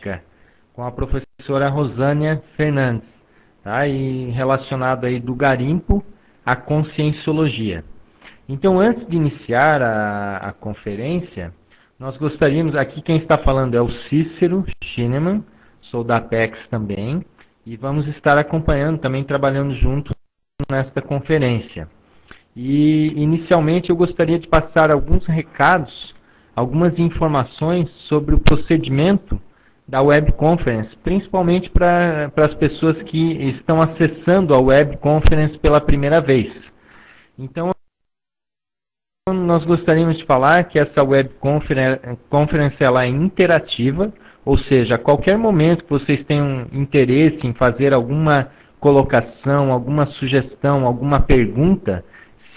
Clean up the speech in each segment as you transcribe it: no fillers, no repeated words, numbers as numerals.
Cosmoética, com a professora Rosânia Fernandes, tá? E relacionado aí do garimpo à conscienciologia. Então, antes de iniciar a conferência, nós gostaríamos, aqui quem está falando é o Cícero Schinemann, sou da Apex também, e vamos estar acompanhando, também trabalhando juntos nesta conferência. E, inicialmente, eu gostaria de passar alguns recados, algumas informações sobre o procedimento da Web Conference, principalmente para as pessoas que estão acessando a Web Conference pela primeira vez. Então, nós gostaríamos de falar que essa Web Conference ela é interativa, ou seja, a qualquer momento que vocês tenham interesse em fazer alguma colocação, alguma sugestão, alguma pergunta,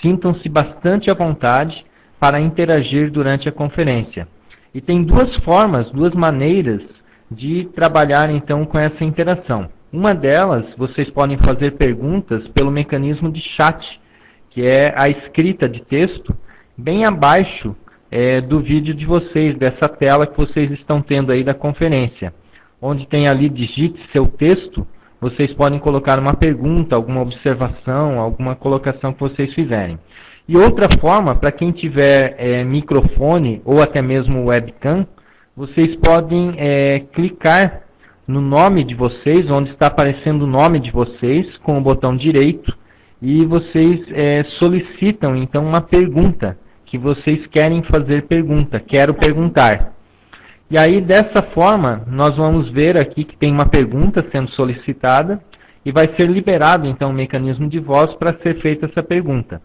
sintam-se bastante à vontade para interagir durante a conferência. E tem duas formas, duas maneiras de trabalhar então com essa interação. Uma delas, vocês podem fazer perguntas pelo mecanismo de chat, que é a escrita de texto, bem abaixo do vídeo de vocês, dessa tela que vocês estão tendo aí da conferência. Onde tem ali, digite seu texto, vocês podem colocar uma pergunta, alguma observação, alguma colocação que vocês fizerem. E outra forma, para quem tiver microfone ou até mesmo webcam, vocês podem clicar no nome de vocês, onde está aparecendo o nome de vocês, com o botão direito, e vocês solicitam então uma pergunta, que vocês querem fazer pergunta, quero perguntar. E aí, dessa forma, nós vamos ver aqui que tem uma pergunta sendo solicitada e vai ser liberado, então, o mecanismo de voz para ser feita essa pergunta.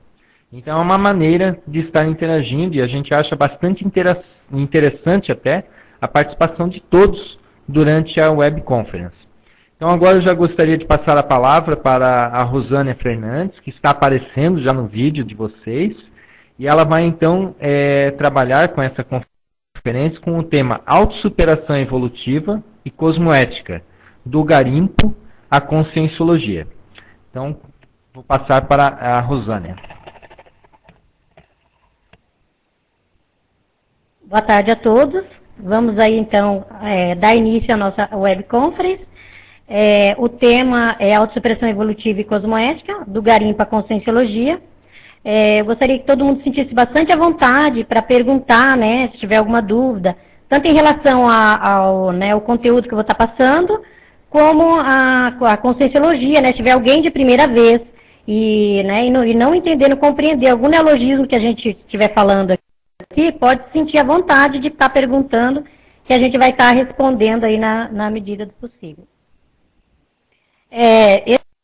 Então, é uma maneira de estar interagindo e a gente acha bastante interessante até a participação de todos durante a Web Conference. Então, agora eu já gostaria de passar a palavra para a Rosânia Fernandes, que está aparecendo já no vídeo de vocês, e ela vai, então, trabalhar com essa conferência com o tema Autossuperação Evolutiva e Cosmoética, do garimpo à conscienciologia. Então, vou passar para a Rosânia. Boa tarde a todos. Vamos aí, então, dar início à nossa Web Conference. O tema é Autossuperação Evolutiva e Cosmoética, do garimpo à conscienciologia. Eu gostaria que todo mundo se sentisse bastante à vontade para perguntar, né, se tiver alguma dúvida, tanto em relação ao conteúdo que eu vou estar passando, como a conscienciologia, né, se tiver alguém de primeira vez e não entendendo, compreender algum neologismo que a gente estiver falando aqui, pode se sentir à vontade de estar perguntando, que a gente vai estar respondendo aí na medida do possível.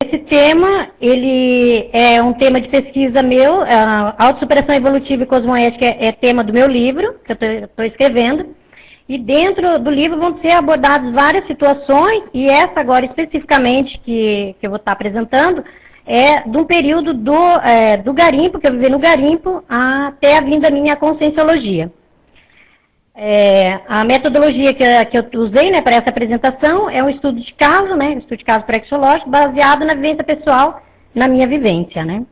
Esse tema, ele é um tema de pesquisa meu, Autossuperação Evolutiva e Cosmoética é tema do meu livro, que eu estou escrevendo, e dentro do livro vão ser abordadas várias situações, e essa agora especificamente que eu vou estar apresentando, é de um período do garimpo, que eu vivi no garimpo, até a vinda minha à conscienciologia. A metodologia que eu usei, né, para essa apresentação é um estudo de caso, né, um estudo de caso praxeológico, baseado na vivência pessoal, na minha vivência, né.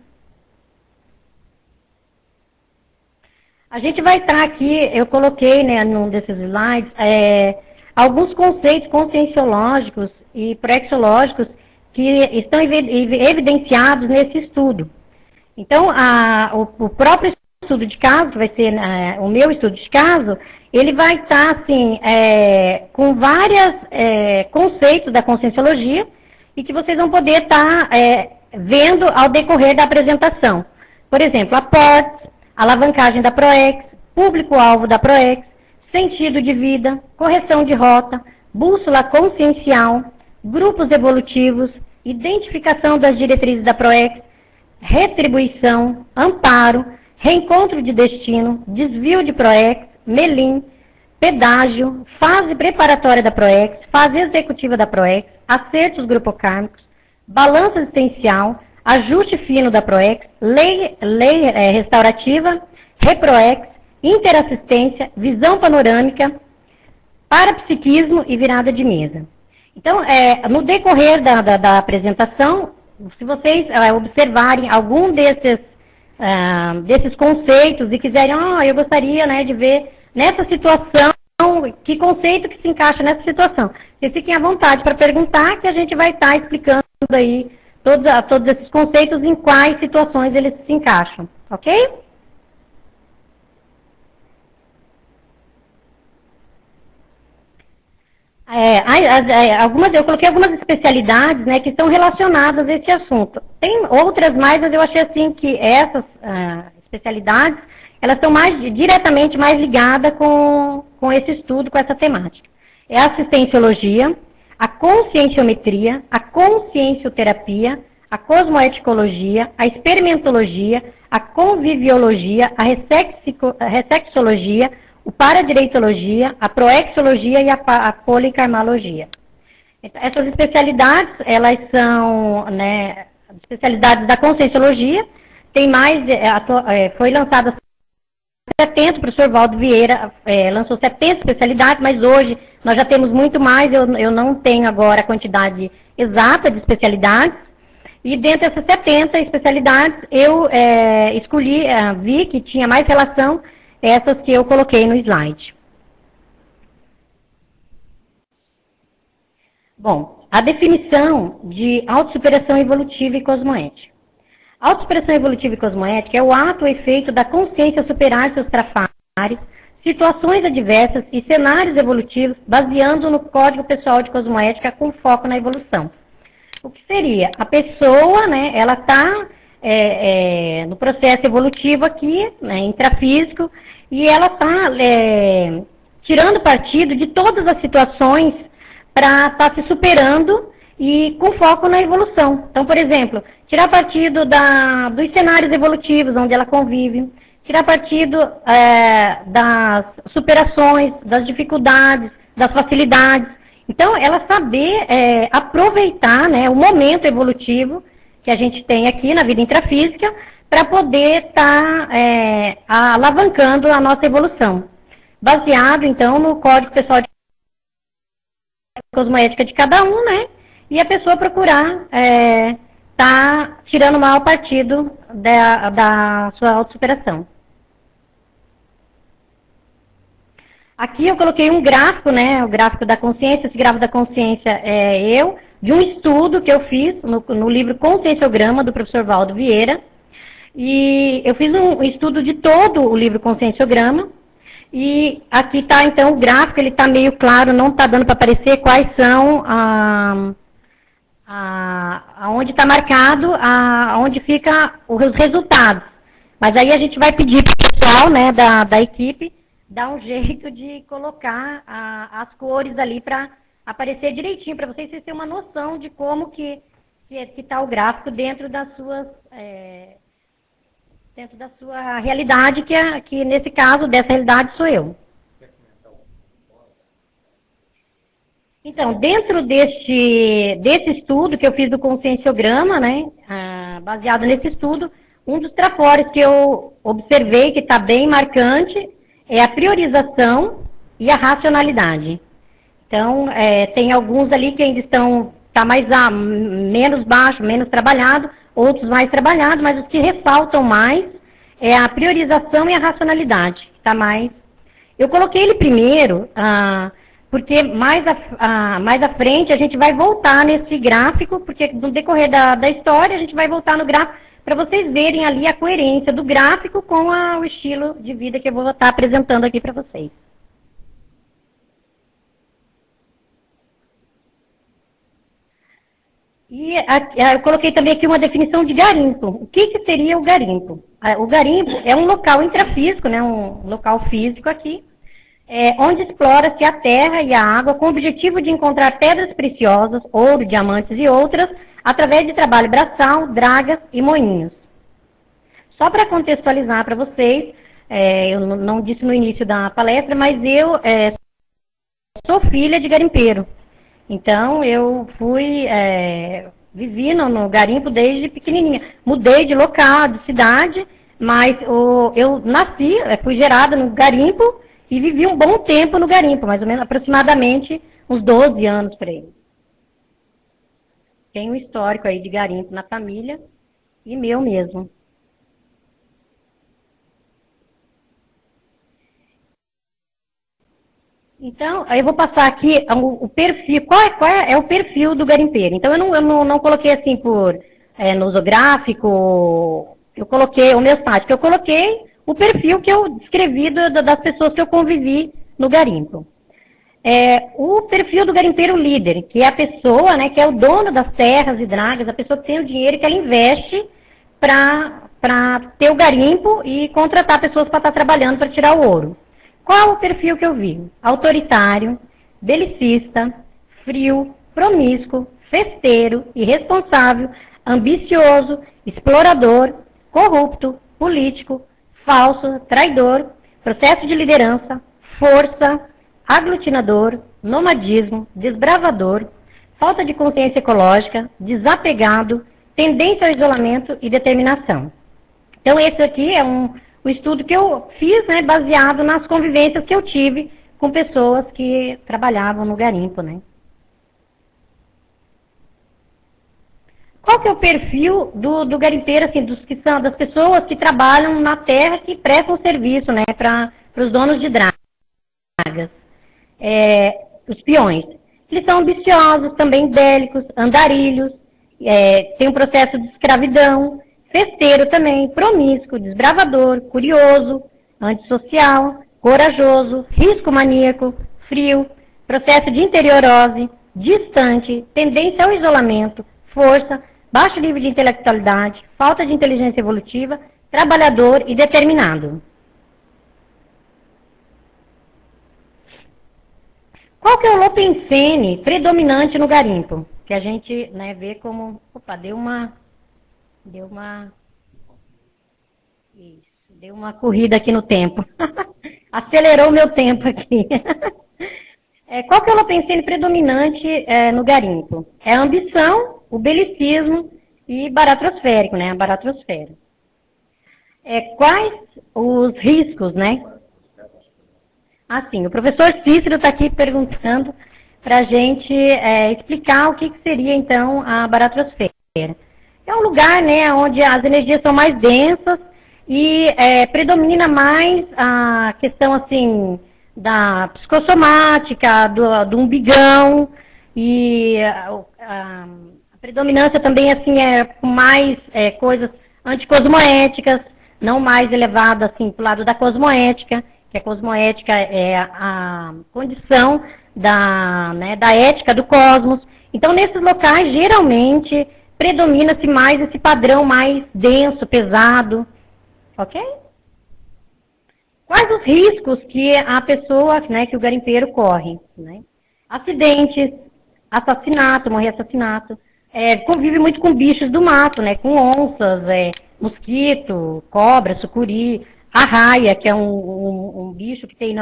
A gente vai estar aqui, eu coloquei, né, num desses slides, alguns conceitos conscienciológicos e praxeológicos que estão evidenciados nesse estudo. Então, o próprio estudo de caso, que vai ser o meu estudo de caso, ele vai estar, assim, com vários conceitos da conscienciologia e que vocês vão poder estar vendo ao decorrer da apresentação. Por exemplo, aportes, alavancagem da PROEX, público-alvo da PROEX, sentido de vida, correção de rota, bússola consciencial, grupos evolutivos, identificação das diretrizes da PROEX, retribuição, amparo, reencontro de destino, desvio de PROEX, MELIM, pedágio, fase preparatória da PROEX, fase executiva da PROEX, acertos grupocármicos, balança existencial, ajuste fino da PROEX, lei restaurativa, RePROEX, interassistência, visão panorâmica, parapsiquismo e virada de mesa. Então, no decorrer da apresentação, se vocês observarem algum desses conceitos e quiserem, eu gostaria, né, de ver nessa situação que conceito que se encaixa nessa situação. Vocês fiquem à vontade para perguntar, que a gente vai estar explicando aí todos esses conceitos, em quais situações eles se encaixam, ok? Eu coloquei algumas especialidades, né, que estão relacionadas a esse assunto. Tem outras mais, mas eu achei assim que essas especialidades, elas estão diretamente mais ligadas com esse estudo, com essa temática. É a assistenciologia, a conscienciometria, a consciencioterapia, a cosmoeticologia, a experimentologia, a conviviologia, a ressexologia, o paradireitologia, a proexologia e a policarmalogia. Então, essas especialidades, elas são, né, especialidades da conscienciologia. Tem mais, foi lançada 70, o professor Valdo Vieira lançou 70 especialidades, mas hoje nós já temos muito mais, eu não tenho agora a quantidade exata de especialidades. E dentre essas 70 especialidades, eu vi que tinha mais relação essas que eu coloquei no slide. Bom, a definição de autossuperação evolutiva e cosmoética. Autossuperação evolutiva e cosmoética é o ato ou efeito da consciência superar seus trafares, situações adversas e cenários evolutivos, baseando no código pessoal de cosmoética com foco na evolução. O que seria? A pessoa, né, ela está no processo evolutivo aqui, né, intrafísico, e ela está tirando partido de todas as situações para estar se superando e com foco na evolução. Então, por exemplo, tirar partido dos cenários evolutivos onde ela convive, tirar partido das superações, das dificuldades, das facilidades. Então, ela saber aproveitar, né, o momento evolutivo que a gente tem aqui na vida intrafísica para poder estar alavancando a nossa evolução. Baseado, então, no código pessoal de cosmoética de cada um, né? E a pessoa procurar estar tirando o maior partido da sua autossuperação. Aqui eu coloquei um gráfico, né? O gráfico da consciência. Esse gráfico da consciência de um estudo que eu fiz no livro Conscienciograma, do professor Valdo Vieira. E eu fiz um estudo de todo o livro Conscienciograma. E aqui está, então, o gráfico, ele está meio claro, não está dando para aparecer quais são onde está marcado, onde fica os resultados. Mas aí a gente vai pedir para o pessoal, né, da equipe dar um jeito de colocar as cores ali para aparecer direitinho, para vocês terem uma noção de como que está o gráfico dentro das suas... dentro da sua realidade, que nesse caso, dessa realidade, sou eu. Então, dentro desse estudo que eu fiz do conscienciograma, né, baseado nesse estudo, um dos trafores que eu observei que está bem marcante é a priorização e a racionalidade. Então, tem alguns ali que ainda está menos baixo, menos trabalhado, outros mais trabalhados, mas os que ressaltam mais é a priorização e a racionalidade. Tá mais. Eu coloquei ele primeiro, porque mais à frente a gente vai voltar nesse gráfico, porque no decorrer da história a gente vai voltar no gráfico para vocês verem ali a coerência do gráfico com o estilo de vida que eu vou estar apresentando aqui para vocês. E eu coloquei também aqui uma definição de garimpo. O que seria o garimpo? O garimpo é um local intrafísico, né, um local físico aqui, onde explora-se a terra e a água com o objetivo de encontrar pedras preciosas, ouro, diamantes e outras, através de trabalho braçal, dragas e moinhos. Só para contextualizar para vocês, eu não disse no início da palestra, mas eu sou filha de garimpeiro. Então, eu vivi no garimpo desde pequenininha. Mudei de local, de cidade, mas eu nasci, fui gerada no garimpo e vivi um bom tempo no garimpo, mais ou menos, aproximadamente uns 12 anos por aí. Tem um histórico aí de garimpo na família e meu mesmo. Então, eu vou passar aqui o perfil, qual é o perfil do garimpeiro. Então, eu não coloquei assim nosográfico, eu coloquei homeostático, eu coloquei o perfil que eu descrevi das pessoas que eu convivi no garimpo. O perfil do garimpeiro líder, que é a pessoa, né, que é o dono das terras e dragas, a pessoa que tem o dinheiro que ela investe para ter o garimpo e contratar pessoas para estar trabalhando para tirar o ouro. Qual o perfil que eu vi? Autoritário, belicista, frio, promíscuo, festeiro, irresponsável, ambicioso, explorador, corrupto, político, falso, traidor, processo de liderança, força, aglutinador, nomadismo, desbravador, falta de consciência ecológica, desapegado, tendência ao isolamento e determinação. Então, esse aqui é um estudo que eu fiz, né, baseado nas convivências que eu tive com pessoas que trabalhavam no garimpo, né. Qual que é o perfil do garimpeiro, assim, das pessoas que trabalham na terra, que prestam serviço, né, para os donos de dragas? Os peões. Eles são ambiciosos, também bélicos, andarilhos, tem um processo de escravidão, festeiro também, promíscuo, desbravador, curioso, antissocial, corajoso, risco maníaco, frio, processo de interiorose, distante, tendência ao isolamento, força, baixo nível de intelectualidade, falta de inteligência evolutiva, trabalhador e determinado. Qual que é o lopensene predominante no garimpo? Que a gente, né, vê como... Opa, deu uma corrida aqui no tempo. Acelerou o meu tempo aqui. Qual que é o lopensene predominante no garimpo? É a ambição, o belicismo e baratrosférico, né? A baratrosfera. Quais os riscos, né? Assim, o professor Cícero está aqui perguntando para a gente explicar o que seria, então, a baratrosfera. É um lugar, né, onde as energias são mais densas e predomina mais a questão, assim, da psicossomática, do umbigão, e a predominância também, assim, com mais coisas anticosmoéticas, não mais elevada, assim, para o lado da cosmoética, que a cosmoética é a condição da ética do cosmos. Então, nesses locais, geralmente, predomina-se mais esse padrão mais denso, pesado, ok? Quais os riscos que a pessoa, né, que o garimpeiro corre? Né? Acidentes, assassinato, morrer assassinato, convive muito com bichos do mato, né, com onças, mosquito, cobra, sucuri, arraia, que é um bicho que tem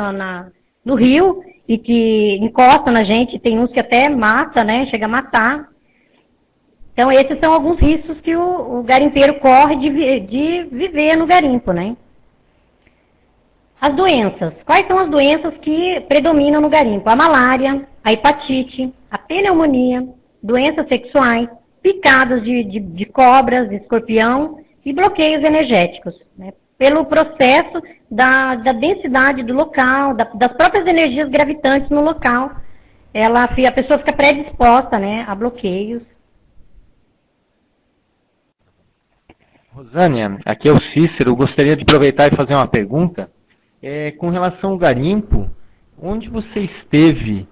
no rio e que encosta na gente, tem uns que até mata, né, chega a matar. Então, esses são alguns riscos que o garimpeiro corre de viver no garimpo, né? As doenças. Quais são as doenças que predominam no garimpo? A malária, a hepatite, a pneumonia, doenças sexuais, picadas de cobras, de escorpião e bloqueios energéticos, né? Pelo processo da densidade do local, das próprias energias gravitantes no local, a pessoa fica predisposta, né, a bloqueios. Rosânia, aqui é o Cícero. Gostaria de aproveitar e fazer uma pergunta. Com relação ao garimpo, onde você esteve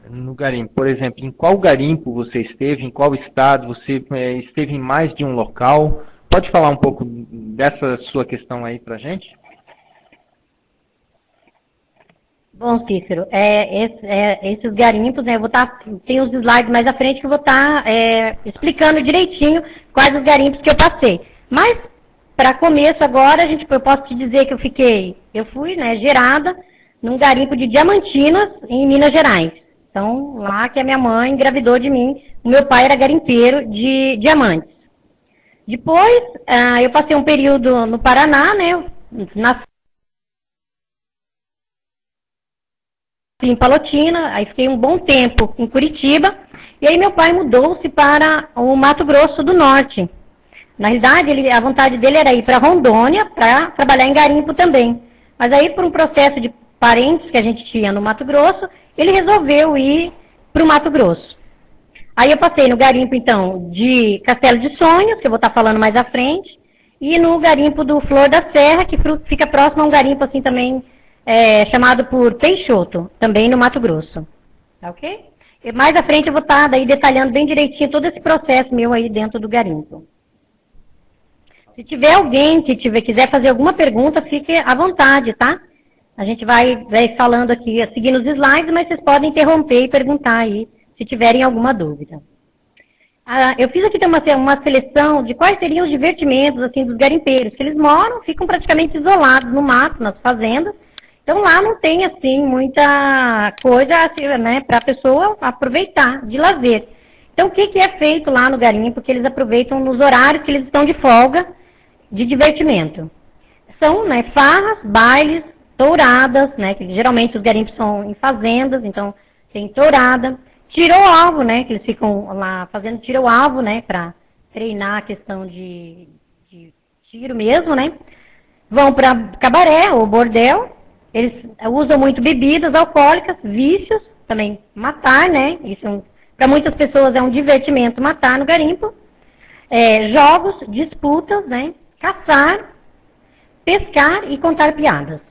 no garimpo? Por exemplo, em qual garimpo você esteve? Em qual estado? Você esteve em mais de um local? Pode falar um pouco dessa sua questão aí pra gente? Bom, Cícero, esses garimpos, né, tem os slides mais à frente que eu vou estar explicando direitinho quais os garimpos que eu passei. Mas, para começo agora, eu posso te dizer que eu fui, né, gerada num garimpo de Diamantinas, em Minas Gerais. Então, lá que a minha mãe engravidou de mim, o meu pai era garimpeiro de diamantes. Depois, eu passei um período no Paraná, né, nasci em Palotina, aí fiquei um bom tempo em Curitiba, e aí meu pai mudou-se para o Mato Grosso do Norte. Na realidade, a vontade dele era ir para Rondônia para trabalhar em garimpo também. Mas aí, por um processo de parentes que a gente tinha no Mato Grosso, ele resolveu ir para o Mato Grosso. Aí eu passei no garimpo, então, de Castelo de Sonhos, que eu vou estar falando mais à frente, e no garimpo do Flor da Serra, que fica próximo a um garimpo assim também, chamado por Peixoto, também no Mato Grosso. Tá ok? E mais à frente eu vou estar daí detalhando bem direitinho todo esse processo meu aí dentro do garimpo. Se tiver alguém que quiser fazer alguma pergunta, fique à vontade, tá? A gente vai falando aqui, seguindo os slides, mas vocês podem interromper e perguntar aí, se tiverem alguma dúvida. Eu fiz aqui uma seleção de quais seriam os divertimentos assim, dos garimpeiros, que eles moram, ficam praticamente isolados no mato, nas fazendas. Então lá não tem assim muita coisa assim, né, para a pessoa aproveitar de lazer. Então o que é feito lá no garimpo, que eles aproveitam nos horários que eles estão de folga, de divertimento? São, né, farras, bailes, touradas, né, que geralmente os garimpos são em fazendas, então tem tourada. Tiro ao alvo, né, que eles ficam lá fazendo tiro ao alvo, né, para treinar a questão de tiro mesmo, né. Vão para cabaré ou bordel, eles usam muito bebidas alcoólicas, vícios, também matar, né, isso para muitas pessoas é um divertimento matar no garimpo. Jogos, disputas, né, caçar, pescar e contar piadas.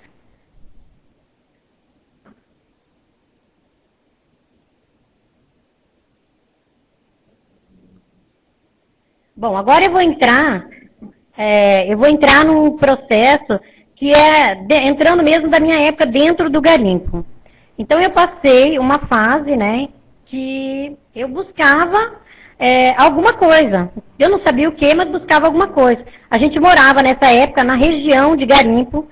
Bom, agora eu vou entrar num processo que entrando mesmo da minha época dentro do garimpo. Então eu passei uma fase, né, que eu buscava alguma coisa. Eu não sabia o que, mas buscava alguma coisa. A gente morava nessa época na região de garimpo,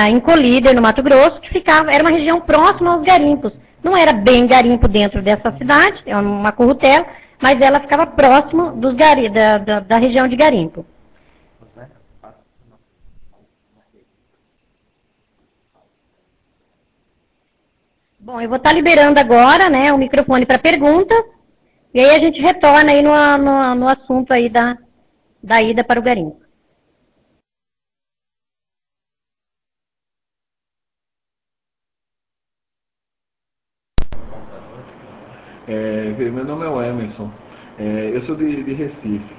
em Colíder, no Mato Grosso, que era uma região próxima aos garimpos. Não era bem garimpo dentro dessa cidade, é uma currutela, mas ela ficava próximo da região de garimpo. Bom, eu vou estar liberando agora, né, o microfone para perguntas, e aí a gente retorna aí no assunto aí da ida para o garimpo. Meu nome é o Emerson, eu sou de Recife.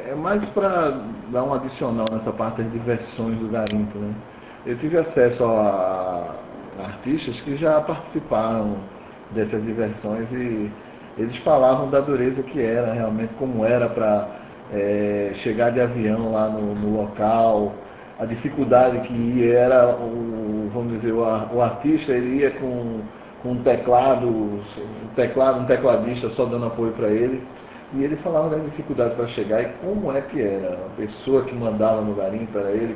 É mais para dar um adicional nessa parte das diversões do garimpo, né? Eu tive acesso a artistas que já participaram dessas diversões e eles falavam da dureza que era, realmente como era para chegar de avião lá no local, a dificuldade que era, vamos dizer, o artista ele ia com um tecladista só dando apoio para ele, e ele falava da dificuldade para chegar e como é que era. A pessoa que mandava no garimpo era ele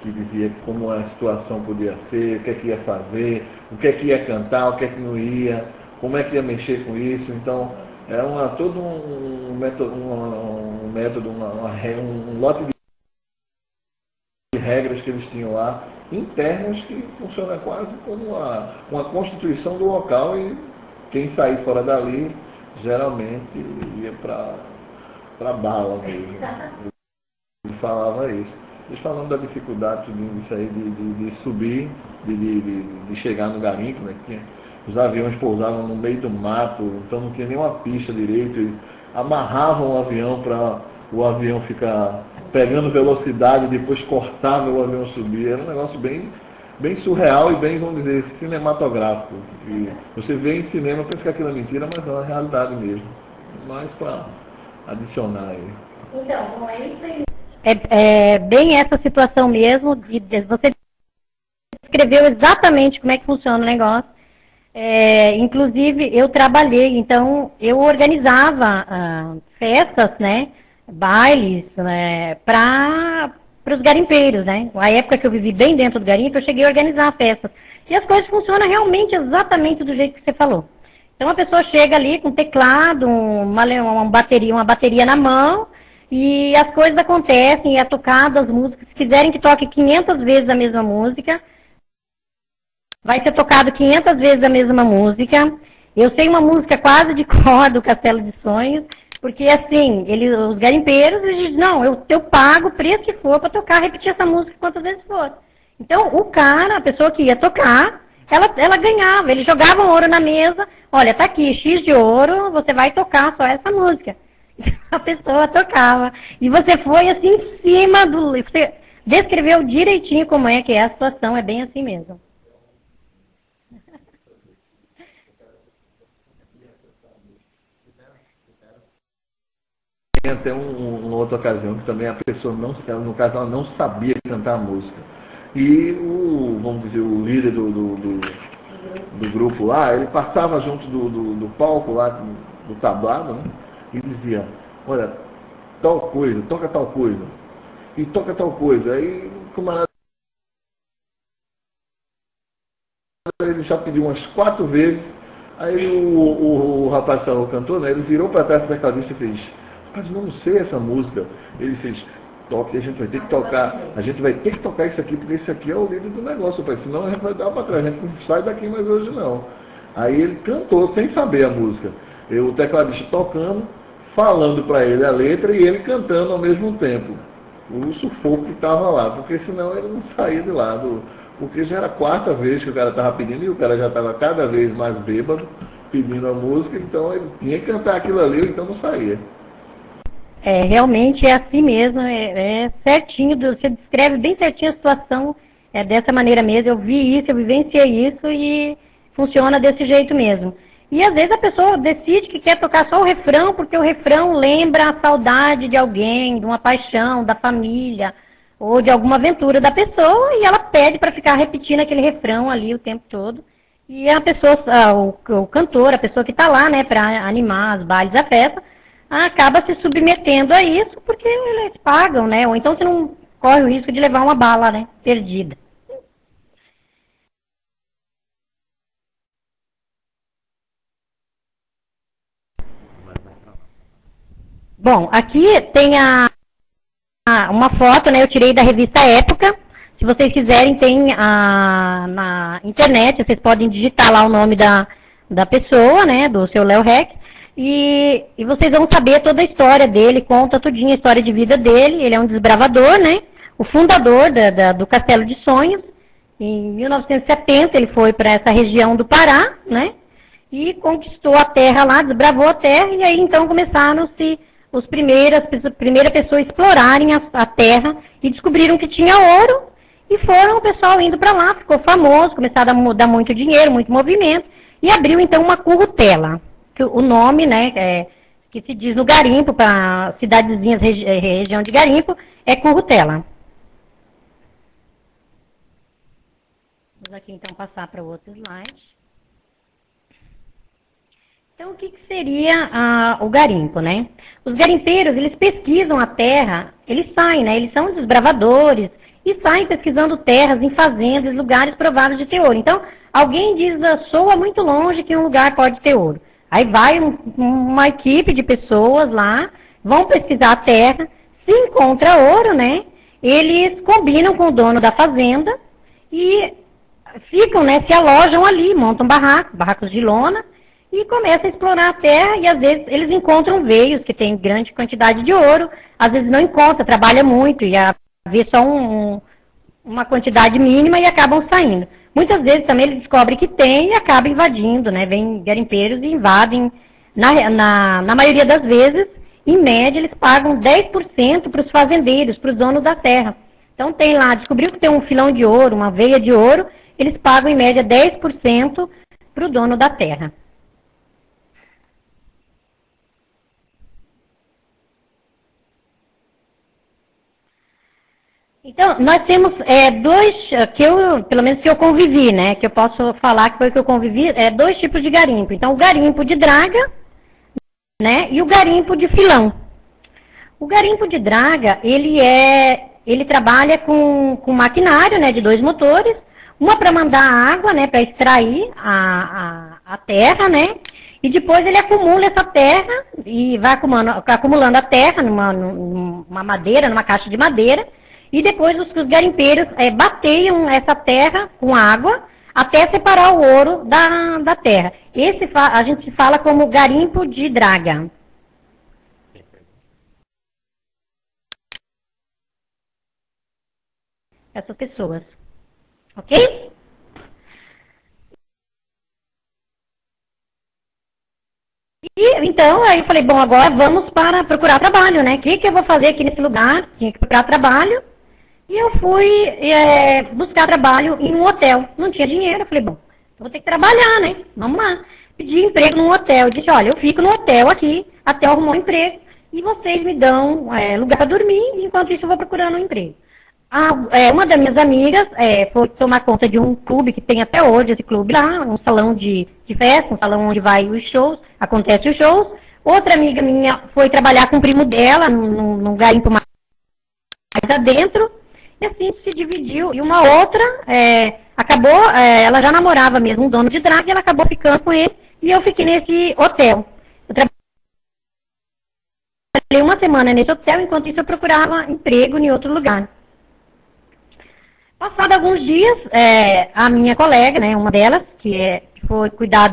que dizia como a situação podia ser, o que é que ia fazer, o que é que ia cantar, o que é que não ia, como é que ia mexer com isso. Então, era todo um método, um lote de regras que eles tinham lá, internas, que funciona quase como uma constituição do local, e quem sair fora dali geralmente ia para bala mesmo. Ele falava isso. Eles falando da dificuldade disso aí de subir, de chegar no garimpo, né? Os aviões pousavam no meio do mato, então não tinha nenhuma pista direito, e amarravam o avião para o avião ficar pegando velocidade, depois cortava o avião subir. Era um negócio bem surreal e bem, vamos dizer, cinematográfico. E você vê em cinema, pensa que aquilo é mentira, mas é uma realidade mesmo. Mas para adicionar aí. Então, bom, é isso aí. É bem essa situação mesmo, você descreveu exatamente como é que funciona o negócio. Inclusive, eu trabalhei, então, eu organizava festas, né, bailes, né, para os garimpeiros, né. Na época que eu vivi bem dentro do garimpo, eu cheguei a organizar festas. E as coisas funcionam realmente exatamente do jeito que você falou. Então, a pessoa chega ali com teclado, uma bateria na mão, e as coisas acontecem, é tocado as músicas. Se quiserem que toque 500 vezes a mesma música, vai ser tocado 500 vezes a mesma música. Eu sei uma música quase de cor do Castelo de Sonhos, porque assim, os garimpeiros, eles dizem, não, eu pago o preço que for para tocar, repetir essa música quantas vezes for. Então, o cara, a pessoa que ia tocar, ela ganhava, eles jogavam ouro na mesa, olha, tá aqui, X de ouro, você vai tocar só essa música. A pessoa tocava. E você foi assim em cima do... Você descreveu direitinho como é que é a situação, é bem assim mesmo. Tem até uma outra ocasião que também a pessoa não, no caso, ela não sabia cantar a música. E vamos dizer, o líder do grupo lá, ele passava junto do palco lá, do tablado, né? E dizia, olha, tal coisa, toca tal coisa. E toca tal coisa. Aí o camarada, ele já pediu umas 4 vezes. Aí o rapaz, o cantor, né? Ele virou para trás do tecladista e fez, mas não sei essa música. Ele fez, toque, a gente vai ter que tocar, isso aqui, porque esse aqui é o líder do negócio, pai, senão a gente vai dar para trás, a gente não sai daqui mais hoje não. Aí ele cantou sem saber a música. O tecladista tocando, falando para ele a letra e ele cantando ao mesmo tempo. O sufoco que estava lá, porque senão ele não saía de lá. Porque já era a 4ª vez que o cara estava pedindo e o cara já estava cada vez mais bêbado pedindo a música, então ele tinha que cantar aquilo ali, então não saía. Realmente é assim mesmo, é certinho, você descreve bem certinho a situação, dessa maneira mesmo, eu vi isso, eu vivenciei isso e funciona desse jeito mesmo. E às vezes a pessoa decide que quer tocar só o refrão, porque o refrão lembra a saudade de alguém, de uma paixão, da família, ou de alguma aventura da pessoa, e ela pede para ficar repetindo aquele refrão ali o tempo todo. E a pessoa, o cantor, a pessoa que está lá, né, para animar os bailes da festa, acaba se submetendo a isso porque eles pagam, né? Ou então você não corre o risco de levar uma bala, né, perdida. Bom, aqui tem uma foto, né? Eu tirei da revista Época. Se vocês quiserem, tem na internet, vocês podem digitar lá o nome da pessoa, né? Do seu Léo Reck. E vocês vão saber toda a história dele, conta tudinho a história de vida dele. Ele é um desbravador, né? O fundador do Castelo de Sonhos. Em 1970 ele foi para essa região do Pará, né? E conquistou a terra lá, desbravou a terra, e aí então começaram-se as primeiras pessoas a explorarem a terra e descobriram que tinha ouro, e foram o pessoal indo para lá, ficou famoso, começaram a mudar muito dinheiro, muito movimento, e abriu então uma currutela. O nome, né, que se diz no garimpo, para cidadezinhas, região de garimpo, é currutela. Vamos aqui então passar para o outro slide. Então, o que seria o garimpo, né? Os garimpeiros, eles pesquisam a terra, eles saem, né? Eles são desbravadores e saem pesquisando terras em fazendas, lugares prováveis de ter ouro. Então, alguém diz, soa muito longe que um lugar pode ter ouro. Aí vai uma equipe de pessoas lá, vão pesquisar a terra, se encontra ouro, né? Eles combinam com o dono da fazenda e ficam, né? Se alojam ali, montam barracos de lona, e começam a explorar a terra, e às vezes eles encontram veios que têm grande quantidade de ouro, às vezes não encontram, trabalha muito, e vê só uma quantidade mínima e acabam saindo. Muitas vezes também eles descobrem que tem e acabam invadindo, né? Vêm garimpeiros e invadem, na maioria das vezes, em média, eles pagam 10% para os fazendeiros, para os donos da terra. Então tem lá, descobriu que tem um filão de ouro, uma veia de ouro, eles pagam em média 10% para o dono da terra. Então, nós temos dois, pelo menos que eu convivi, né, que eu posso falar que foi que eu convivi, 2 tipos de garimpo. Então, o garimpo de draga, né, e o garimpo de filão. O garimpo de draga, ele trabalha com maquinário, né, de 2 motores, uma para mandar água, né, para extrair a terra, né, e depois ele acumula essa terra e vai acumulando a terra numa madeira, numa caixa de madeira. E depois os garimpeiros bateiam essa terra com água até separar o ouro da terra. Esse a gente fala como garimpo de draga. Essas pessoas. Ok? E, então, aí eu falei, bom, agora vamos para procurar trabalho, né? O que eu vou fazer aqui nesse lugar? Tinha que procurar trabalho. E eu fui buscar trabalho em um hotel. Não tinha dinheiro. Eu falei, bom, eu vou ter que trabalhar, né? Vamos lá. Pedi emprego num hotel. Eu disse, olha, eu fico no hotel aqui até eu arrumar um emprego. E vocês me dão lugar para dormir. Enquanto isso, eu vou procurando um emprego. Uma das minhas amigas foi tomar conta de um clube que tem até hoje, esse clube lá, um salão de festa, um salão onde vai os shows, acontecem os shows. Outra amiga minha foi trabalhar com o primo dela, num garimpo mais adentro, e assim se dividiu. E uma outra acabou, ela já namorava mesmo um dono de drag, e ela acabou ficando com ele, e eu fiquei nesse hotel. Eu trabalhei uma semana nesse hotel, enquanto isso eu procurava emprego em outro lugar. Passado alguns dias, a minha colega, né, uma delas, que foi cuidar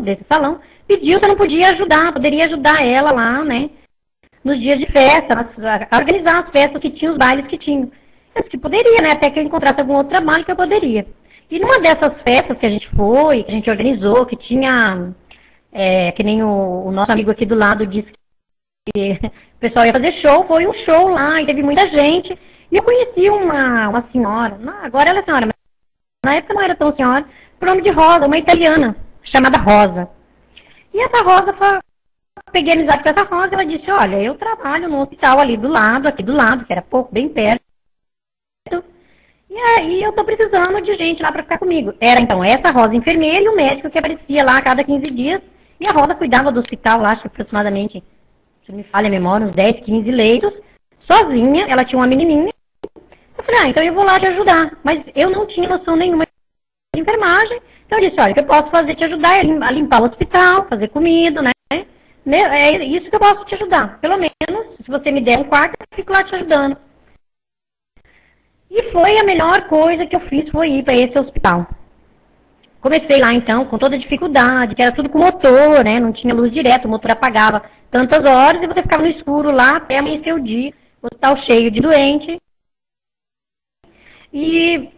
desse salão, pediu se eu não podia poderia ajudar ela lá, né, nos dias de festa, a organizar as festas que tinham, os bailes que tinham. Eu disse que poderia, né, até que eu encontrasse algum outro trabalho que eu poderia. E numa dessas festas que a gente foi, que a gente organizou, que tinha, que nem o nosso amigo aqui do lado disse que o pessoal ia fazer show, foi um show lá e teve muita gente. E eu conheci uma senhora, agora ela é senhora, mas na época não era tão senhora, por nome de Rosa, uma italiana, chamada Rosa. E essa Rosa, peguei amizade com essa Rosa, ela disse, olha, eu trabalho no hospital ali do lado, aqui do lado, que era pouco, bem perto, e aí eu tô precisando de gente lá pra ficar comigo. Era então essa Rosa enfermeira e o médico que aparecia lá a cada 15 dias, e a Rosa cuidava do hospital lá, acho que aproximadamente, se não me falha a memória, uns 10, 15 leitos, sozinha, ela tinha uma menininha. Eu falei, então eu vou lá te ajudar. Mas eu não tinha noção nenhuma de enfermagem. Então eu disse, olha, o que eu posso fazer te ajudar é a limpar o hospital, fazer comida, né? É isso que eu posso te ajudar. Pelo menos, se você me der um quarto, eu fico lá te ajudando. E foi a melhor coisa que eu fiz, foi ir para esse hospital. Comecei lá, então, com toda dificuldade, que era tudo com motor, né? Não tinha luz direta, o motor apagava tantas horas e você ficava no escuro lá até amanhecer o dia. O hospital cheio de doente. E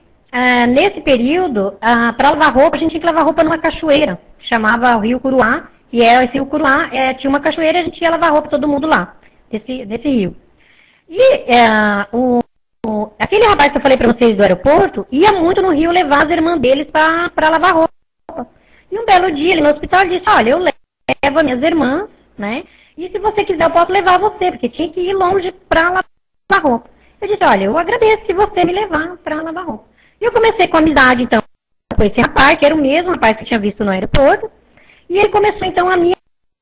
nesse período, para lavar roupa, a gente tinha que lavar roupa numa cachoeira, que chamava Rio Curuá, e esse Rio Curuá tinha uma cachoeira e a gente ia lavar roupa todo mundo lá, desse rio. E aquele rapaz que eu falei para vocês do aeroporto, ia muito no rio levar as irmãs deles para lavar roupa. E um belo dia, ele no hospital, ele disse, olha, eu levo as minhas irmãs, né, e se você quiser eu posso levar você, porque tinha que ir longe para lavar roupa. Eu disse, olha, eu agradeço se você me levar para lavar roupa. E eu comecei com amizade, então, com esse rapaz, que era o mesmo rapaz que eu tinha visto no aeroporto. E ele começou, então, a me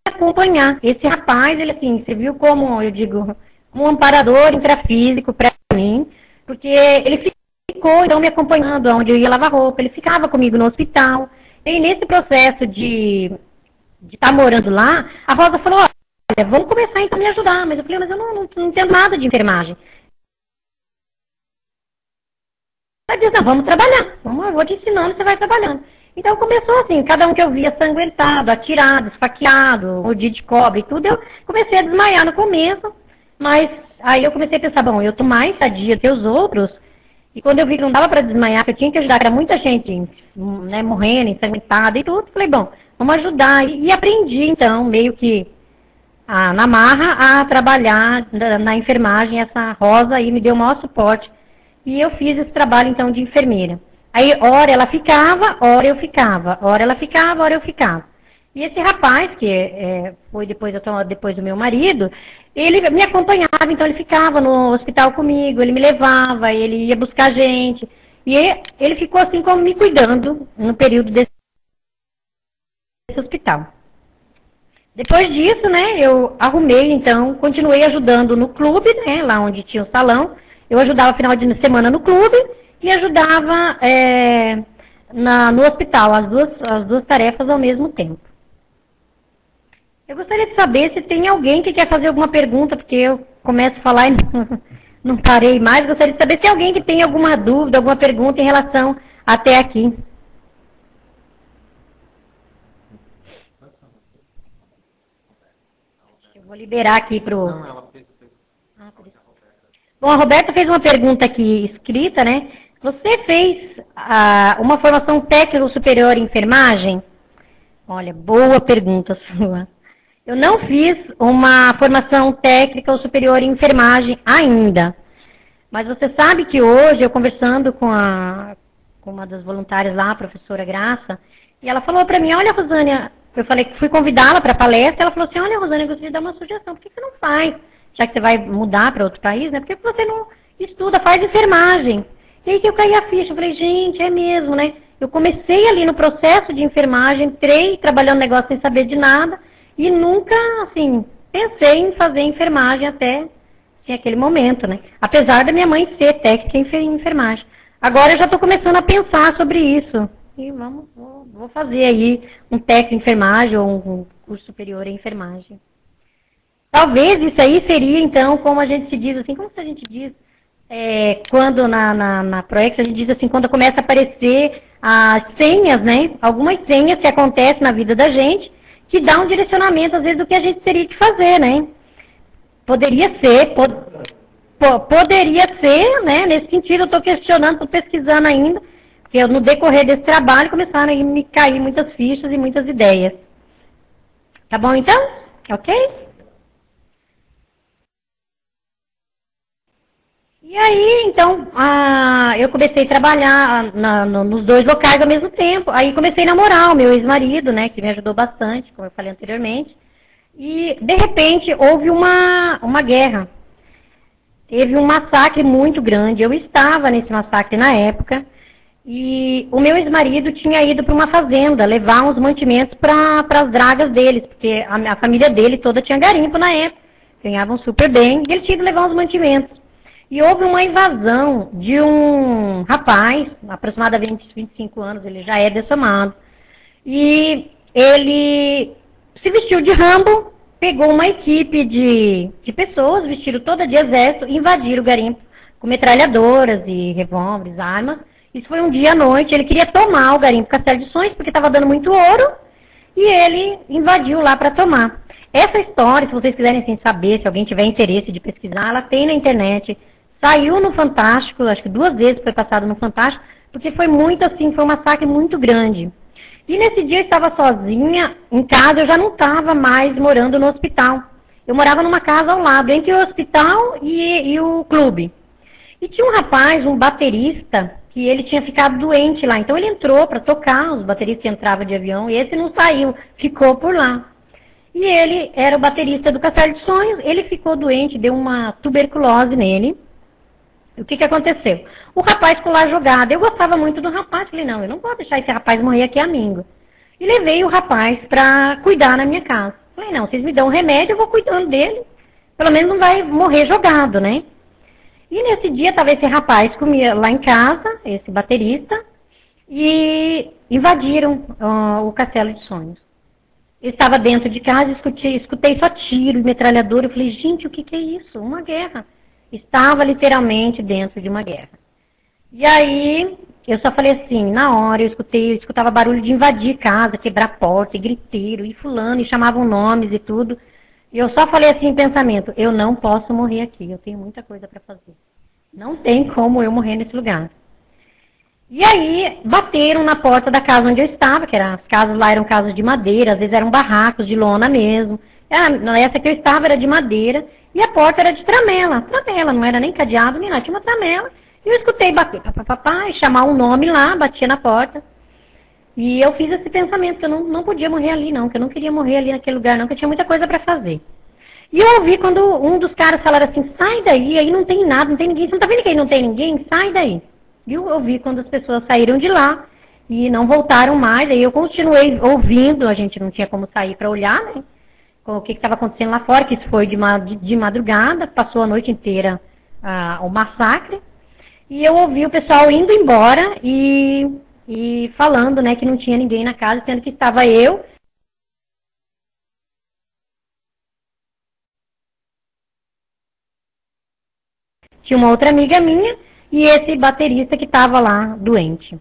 acompanhar. Esse rapaz, ele, assim, você viu como, eu digo, um amparador intrafísico para mim, porque ele ficou, então, me acompanhando onde eu ia lavar roupa. Ele ficava comigo no hospital. E nesse processo de estar morando lá, a Rosa falou, olha, vamos começar, então, a me ajudar. Mas eu falei, mas eu não entendo nada de enfermagem. Ela disse, não, vamos trabalhar, eu vou te ensinando, você vai trabalhando. Então começou assim, cada um que eu via sanguentado, atirado, esfaqueado, mordido de cobre e tudo, eu comecei a desmaiar no começo, mas aí eu comecei a pensar, bom, eu tô mais sadia que os outros, e quando eu vi que não dava para desmaiar, que eu tinha que ajudar, que era muita gente, né, morrendo, ensanguentada e tudo, falei, bom, vamos ajudar. E aprendi então, meio que na marra, a trabalhar na enfermagem. Essa Rosa aí me deu o maior suporte. E eu fiz esse trabalho, então, de enfermeira. Aí, hora ela ficava, hora eu ficava. Hora ela ficava, hora eu ficava. E esse rapaz, que foi depois do meu marido, ele me acompanhava, então ele ficava no hospital comigo, ele me levava, ele ia buscar gente. E ele ficou assim como me cuidando no período desse hospital. Depois disso, né, eu arrumei, então, continuei ajudando no clube, né, lá onde tinha o salão. Eu ajudava final de semana no clube e ajudava no hospital, as duas tarefas ao mesmo tempo. Eu gostaria de saber se tem alguém que quer fazer alguma pergunta, porque eu começo a falar e não parei mais. Gostaria de saber se tem alguém que tem alguma dúvida, alguma pergunta em relação até aqui. Eu vou liberar aqui para o... Não, ela fez. Bom, a Roberta fez uma pergunta aqui escrita, né? Você fez uma formação técnica superior em enfermagem? Olha, boa pergunta sua. Eu não fiz uma formação técnica ou superior em enfermagem ainda. Mas você sabe que hoje, eu conversando com uma das voluntárias lá, a professora Graça, e ela falou para mim, olha, Rosânia, eu falei que fui convidá-la para a palestra, ela falou assim, olha, Rosânia, eu gostaria de dar uma sugestão, por que você não faz? Já que você vai mudar para outro país, né? Por que você não estuda, faz enfermagem? E aí que eu caí a ficha, eu falei, gente, é mesmo, né? Eu comecei ali no processo de enfermagem, entrei trabalhando negócio sem saber de nada, e nunca, assim, pensei em fazer enfermagem até aquele momento, né? Apesar da minha mãe ser técnica em enfermagem. Agora eu já estou começando a pensar sobre isso. E vou fazer aí um técnico em enfermagem ou um curso superior em enfermagem. Talvez isso aí seria, então, como a gente se diz, assim, como a gente diz, quando na Proex a gente diz assim, quando começa a aparecer as senhas, né? Algumas senhas que acontecem na vida da gente, que dá um direcionamento, às vezes, do que a gente teria que fazer, né? Poderia ser, poderia ser, né? Nesse sentido, eu estou questionando, estou pesquisando ainda, porque no decorrer desse trabalho começaram a me cair muitas fichas e muitas ideias. Tá bom, então? Ok? E aí, então, eu comecei a trabalhar nos dois locais ao mesmo tempo. Aí comecei a namorar o meu ex-marido, né, que me ajudou bastante, como eu falei anteriormente. E, de repente, houve uma guerra. Teve um massacre muito grande. Eu estava nesse massacre na época. E o meu ex-marido tinha ido para uma fazenda levar uns mantimentos para as dragas deles, porque a família dele toda tinha garimpo na época. Ganhavam super bem. E ele tinha ido levar uns mantimentos. E houve uma invasão de um rapaz, aproximadamente 25 anos, ele já é dessomado. E ele se vestiu de Rambo, pegou uma equipe de pessoas, vestiram toda de exército, invadiram o garimpo com metralhadoras e revólveres, armas. Isso foi um dia à noite, ele queria tomar o garimpo Castelo de Sonhos, porque estava dando muito ouro, e ele invadiu lá para tomar. Essa história, se vocês quiserem assim, saber, se alguém tiver interesse de pesquisar, ela tem na internet. Saiu no Fantástico, acho que 2 vezes foi passado no Fantástico, porque foi muito assim, foi um massacre muito grande. E nesse dia eu estava sozinha, em casa, eu já não estava mais morando no hospital. Eu morava numa casa ao lado, entre o hospital e o clube. E tinha um rapaz, um baterista, que ele tinha ficado doente lá. Então ele entrou para tocar, os bateristas entravam de avião, e esse não saiu, ficou por lá. E ele era o baterista do Castelo de Sonhos, ele ficou doente, deu uma tuberculose nele. O que aconteceu? O rapaz ficou lá jogado. Eu gostava muito do rapaz. Falei, não, eu não vou deixar esse rapaz morrer aqui, amigo. E levei o rapaz para cuidar na minha casa. Falei, não, vocês me dão um remédio, eu vou cuidando dele. Pelo menos não vai morrer jogado, né? E nesse dia, estava esse rapaz comia lá em casa, esse baterista, e invadiram o Castelo de Sonhos. Eu estava dentro de casa, escutei só tiro e metralhadora. Eu falei, gente, o que é isso? Uma guerra. Estava literalmente dentro de uma guerra. E aí, eu só falei assim, na hora eu escutava barulho de invadir casa, quebrar porta, e griteiro, e fulano, e chamavam nomes e tudo. E eu só falei assim em pensamento, eu não posso morrer aqui, eu tenho muita coisa para fazer. Não tem como eu morrer nesse lugar. E aí, bateram na porta da casa onde eu estava, que as casas lá eram casas de madeira, às vezes eram barracos de lona mesmo. Essa que eu estava era de madeira, e a porta era de tramela, não era nem cadeado, nem nada, tinha uma tramela. E eu escutei bater, e chamar um nome lá, batia na porta. E eu fiz esse pensamento, que eu não podia morrer ali não, que eu não queria morrer ali naquele lugar não, que eu tinha muita coisa para fazer. E eu ouvi quando um dos caras falaram assim, sai daí, aí não tem nada, não tem ninguém, você não tá vendo que aí não tem ninguém? Sai daí. E eu ouvi quando as pessoas saíram de lá e não voltaram mais, aí eu continuei ouvindo, a gente não tinha como sair para olhar, né? O que estava acontecendo lá fora, que isso foi de madrugada, passou a noite inteira o massacre. E eu ouvi o pessoal indo embora e falando, né, que não tinha ninguém na casa, sendo que estava eu. Tinha uma outra amiga minha e esse baterista que estava lá doente.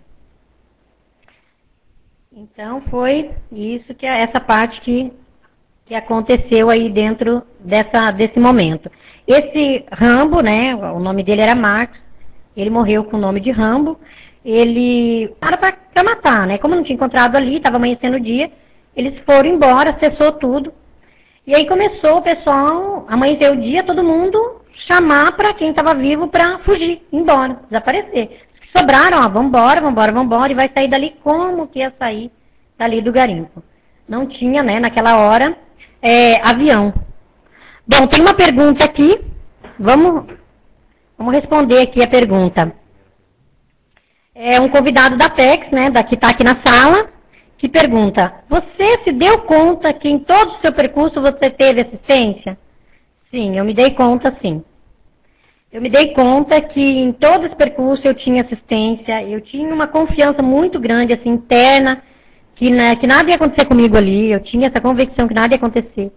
Então foi isso, que é essa parte que aconteceu aí dentro desse momento. Esse Rambo, né, o nome dele era Marcos, ele morreu com o nome de Rambo, ele para matar, né? Como não tinha encontrado ali, estava amanhecendo o dia, eles foram embora, cessou tudo. E aí começou o pessoal, amanheceu o dia, todo mundo chamar para quem estava vivo para fugir, ir embora, desaparecer. Sobraram, ó, vambora, e vai sair dali. Como que ia sair dali do garimpo? Não tinha, né, naquela hora, avião. Bom, tem uma pergunta aqui, vamos responder aqui a pergunta. É um convidado da PEX, né, que está aqui na sala, que pergunta: você se deu conta que em todo o seu percurso você teve assistência? Sim, eu me dei conta, sim. Eu me dei conta que em todo esse percurso eu tinha assistência, eu tinha uma confiança muito grande, assim, interna, que nada ia acontecer comigo ali, eu tinha essa convicção que nada ia acontecer.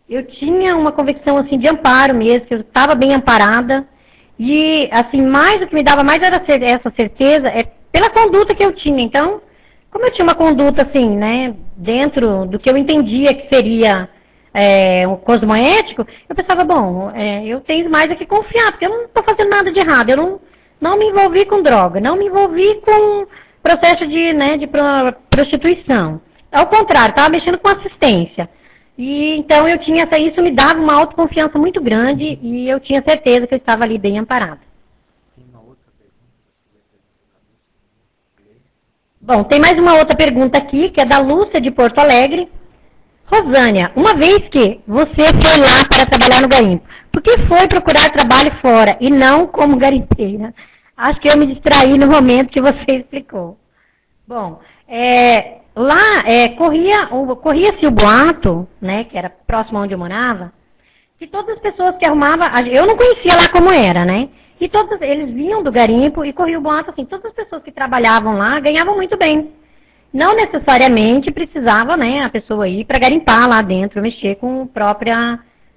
Eu tinha uma convicção, assim, de amparo mesmo, que eu estava bem amparada, e, assim, mais o que me dava mais era essa certeza, pela conduta que eu tinha. Então, como eu tinha uma conduta, assim, né, dentro do que eu entendia que seria um cosmoético, eu pensava, bom, eu tenho mais a que confiar, porque eu não estou fazendo nada de errado, eu não me envolvi com droga, não me envolvi com processo de prostituição. Ao contrário, estava mexendo com assistência. E então eu tinha isso me dava uma autoconfiança muito grande e eu tinha certeza que eu estava ali bem amparada. Bom, tem mais uma outra pergunta aqui, que é da Lúcia de Porto Alegre. Rosânia, uma vez que você foi lá para trabalhar no garimpo, por que foi procurar trabalho fora e não como garimpeira? Acho que eu me distraí no momento que você explicou. Bom, lá corria-se o boato, né, que era próximo onde eu morava, que todas as pessoas que arrumavam, eu não conhecia lá como era, né? E todos eles vinham do garimpo e corria o boato assim, todas as pessoas que trabalhavam lá ganhavam muito bem. Não necessariamente precisava, né, a pessoa ir para garimpar lá dentro, mexer com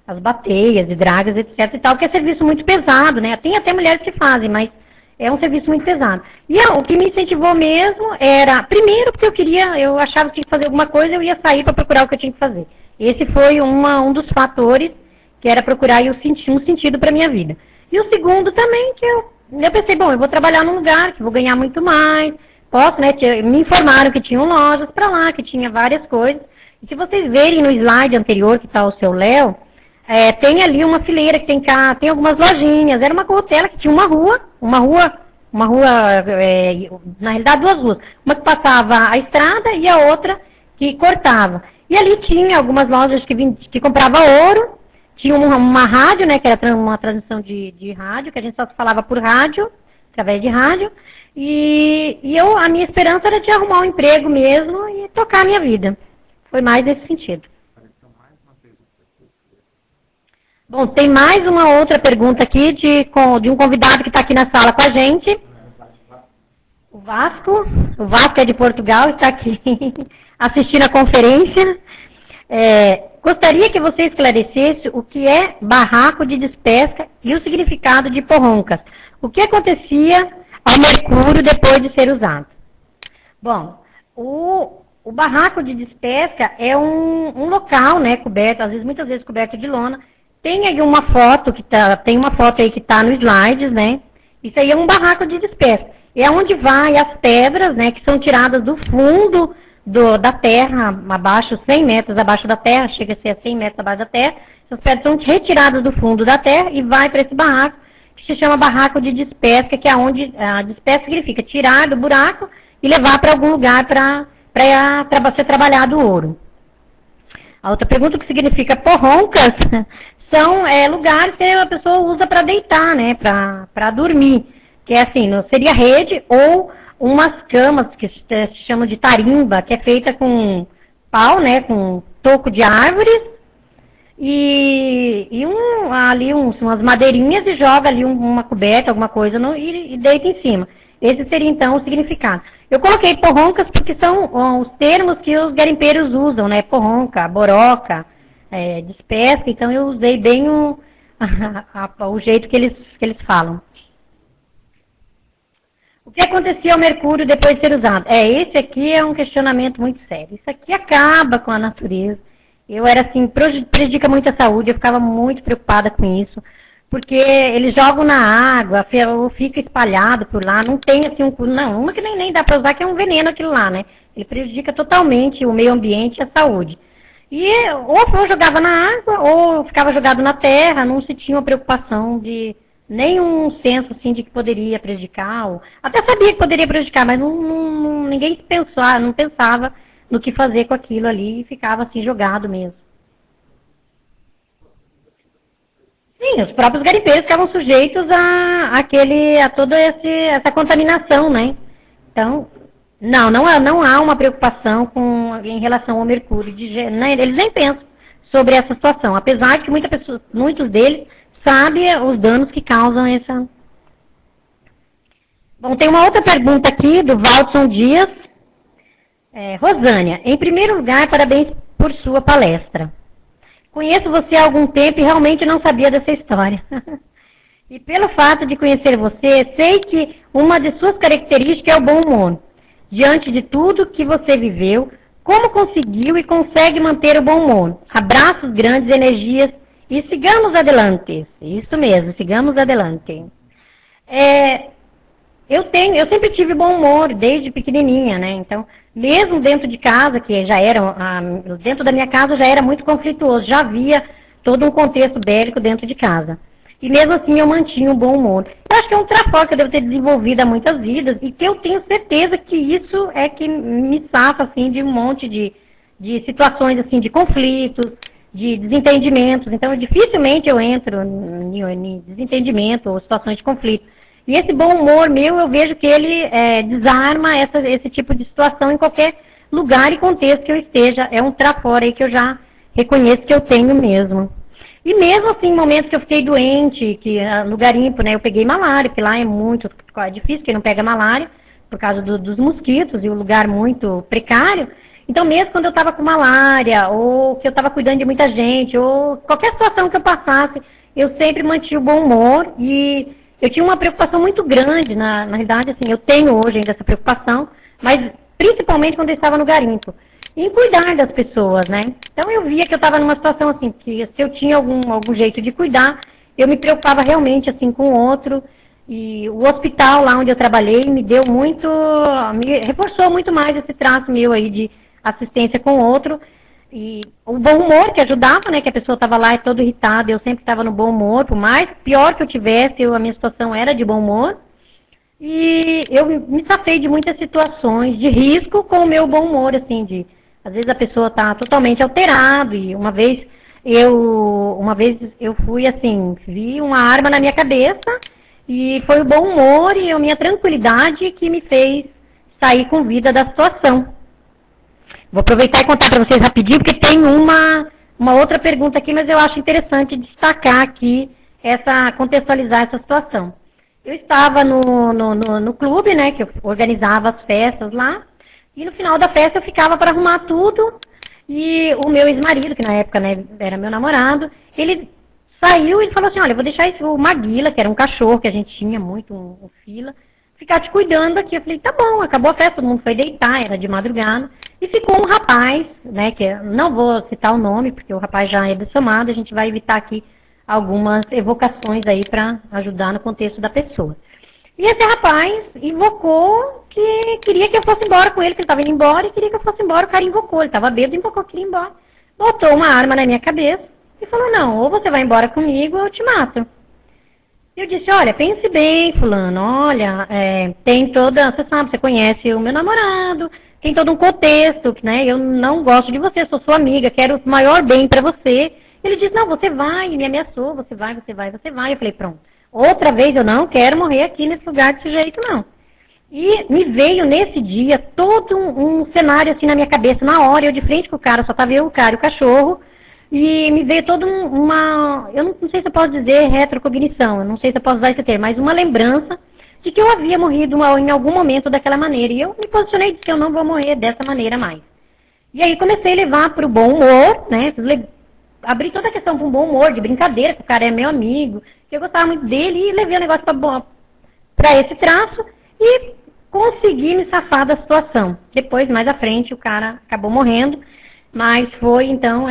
as bateias e dragas, etc e tal, que é serviço muito pesado, né? Tem até mulheres que fazem, mas é um serviço muito pesado. E o que me incentivou mesmo era, primeiro, porque eu achava que tinha que fazer alguma coisa, eu ia sair para procurar o que eu tinha que fazer. Esse foi um dos fatores que era procurar um sentido para a minha vida. E o segundo também, que eu pensei, bom, eu vou trabalhar num lugar que vou ganhar muito mais, posso, né, me informaram que tinham lojas para lá, que tinha várias coisas. E se vocês verem no slide anterior, que está o seu Léo, tem ali uma fileira que tem algumas lojinhas. Era uma corrutela que tinha uma rua, na realidade 2 ruas. Uma que passava a estrada e a outra que cortava. E ali tinha algumas lojas que comprava ouro, tinha uma rádio, né, que era uma transmissão de rádio, que a gente só falava por rádio, através de rádio. E a minha esperança era de arrumar um emprego mesmo e tocar a minha vida. Foi mais nesse sentido. Bom, tem mais uma outra pergunta aqui de um convidado que está aqui na sala com a gente. O Vasco é de Portugal, está aqui assistindo a conferência. Gostaria que você esclarecesse o que é barraco de despesca e o significado de porroncas. O que acontecia ao mercúrio depois de ser usado? Bom, o barraco de despesca é um local, né, coberto, muitas vezes coberto de lona. Tem aí uma foto aí que está no slides, né? Isso aí é um barraco de despesca. É onde vai as pedras, né, que são tiradas do fundo da terra, abaixo, 100 metros abaixo da terra, chega a ser 100 metros abaixo da terra. Essas pedras são retiradas do fundo da terra e vai para esse barraco, que se chama barraco de despesca, que é onde a despesca significa tirar do buraco e levar para algum lugar para ser trabalhado o ouro. A outra pergunta, o que significa porroncas, são lugares que a pessoa usa para deitar, né, para dormir, que é assim, seria rede ou umas camas que se chamam de tarimba, que é feita com pau, né, com toco de árvores e umas madeirinhas e joga ali uma coberta, alguma coisa e deita em cima. Esse seria então o significado. Eu coloquei porroncas porque são os termos que os garimpeiros usam, né, porronca, boroca, despesca, então eu usei bem o jeito que eles falam. O que acontecia ao mercúrio depois de ser usado? Esse aqui é um questionamento muito sério. Isso aqui acaba com a natureza. Eu era assim, prejudica muito a saúde, eu ficava muito preocupada com isso, porque eles jogam na água, ou fica espalhado por lá, não tem assim uma que nem dá para usar, que é um veneno aquilo lá, né? Ele prejudica totalmente o meio ambiente e a saúde. E ou jogava na água, ou ficava jogado na terra, não se tinha uma preocupação de nenhum senso assim de que poderia prejudicar, ou, até sabia que poderia prejudicar, mas ninguém não pensava no que fazer com aquilo ali, e ficava assim jogado mesmo. Sim, os próprios garimpeiros ficavam sujeitos a toda essa contaminação, né? Então, não há uma preocupação em relação ao mercúrio, né? Eles nem pensam sobre essa situação, apesar de que muitos deles sabem os danos que causam essa... Bom, tem uma outra pergunta aqui do Valdson Dias. Rosânia, em primeiro lugar, parabéns por sua palestra. Conheço você há algum tempo e realmente não sabia dessa história. E pelo fato de conhecer você, sei que uma de suas características é o bom humor. Diante de tudo que você viveu, como conseguiu e consegue manter o bom humor? Abraços, grandes energias e sigamos adelante. Isso mesmo, sigamos adelante. Eu sempre tive bom humor desde pequenininha, né? Então, mesmo dentro de casa, que já dentro da minha casa já era muito conflituoso, já havia todo um contexto bélico dentro de casa. E mesmo assim eu mantinha um bom humor. Eu acho que é um trabalho que eu devo ter desenvolvido há muitas vidas e que eu tenho certeza que isso é que me safa, assim, de um monte de situações, assim, de conflitos, de desentendimentos. Então, dificilmente eu entro em desentendimento ou situações de conflito. E esse bom humor meu, eu vejo que ele desarma esse tipo de situação em qualquer lugar e contexto que eu esteja. É um trafora aí que eu já reconheço que eu tenho mesmo. E mesmo assim, em momentos que eu fiquei doente, que no garimpo, né, eu peguei malária, que lá é muito difícil, que não pega malária, por causa dos mosquitos e o lugar muito precário. Então, mesmo quando eu estava com malária, ou que eu estava cuidando de muita gente, ou qualquer situação que eu passasse, eu sempre mantinha o bom humor e eu tinha uma preocupação muito grande, na realidade, assim, eu tenho hoje ainda essa preocupação, mas principalmente quando eu estava no garimpo, em cuidar das pessoas, né? Então eu via que eu estava numa situação assim, que se eu tinha algum jeito de cuidar, eu me preocupava realmente assim com o outro, e o hospital lá onde eu trabalhei me reforçou muito mais esse traço meu aí de assistência com o outro, e o bom humor que ajudava, né, que a pessoa estava lá toda irritada, eu sempre estava no bom humor, por mais pior que eu tivesse, a minha situação era de bom humor, e eu me safei de muitas situações de risco com o meu bom humor, assim, às vezes a pessoa está totalmente alterada, e uma vez eu fui assim, vi uma arma na minha cabeça, e foi o bom humor e a minha tranquilidade que me fez sair com vida da situação. Vou aproveitar e contar para vocês rapidinho, porque tem uma outra pergunta aqui, mas eu acho interessante destacar aqui, contextualizar essa situação. Eu estava no clube, né, que eu organizava as festas lá, e no final da festa eu ficava para arrumar tudo, e o meu ex-marido, que na época, né, era meu namorado, ele saiu e falou assim, olha, eu vou deixar o Maguila, que era um cachorro que a gente tinha muito, um fila, ficar te cuidando aqui. Eu falei, tá bom, acabou a festa, todo mundo foi deitar, era de madrugada. E ficou um rapaz, né, que não vou citar o nome, porque o rapaz já é dessomado, a gente vai evitar aqui algumas evocações aí para ajudar no contexto da pessoa. E esse rapaz invocou que queria que eu fosse embora com ele, que ele estava indo embora e queria que eu fosse embora, o cara invocou, ele estava bêbado, invocou que queria ir embora. Botou uma arma na minha cabeça e falou, não, ou você vai embora comigo ou eu te mato. Eu disse, olha, pense bem, fulano, olha, tem toda, você sabe, você conhece o meu namorado, tem todo um contexto, né, eu não gosto de você, sou sua amiga, quero o maior bem pra você. Ele disse, não, você vai, me ameaçou, você vai. Eu falei, pronto, outra vez eu não quero morrer aqui nesse lugar desse jeito, não. E me veio nesse dia todo um cenário assim na minha cabeça, na hora, eu de frente com o cara, só tava eu, o cara e o cachorro, e me veio toda eu não sei se eu posso dizer retrocognição, eu não sei se eu posso usar esse termo, mas uma lembrança de que eu havia morrido em algum momento daquela maneira. E eu me posicionei e disse que eu não vou morrer dessa maneira mais. E aí comecei a levar para o bom humor, né? Abri toda a questão para um bom humor, de brincadeira, que o cara é meu amigo, que eu gostava muito dele, e levei o negócio para esse traço e consegui me safar da situação. Depois, mais à frente, o cara acabou morrendo, mas foi então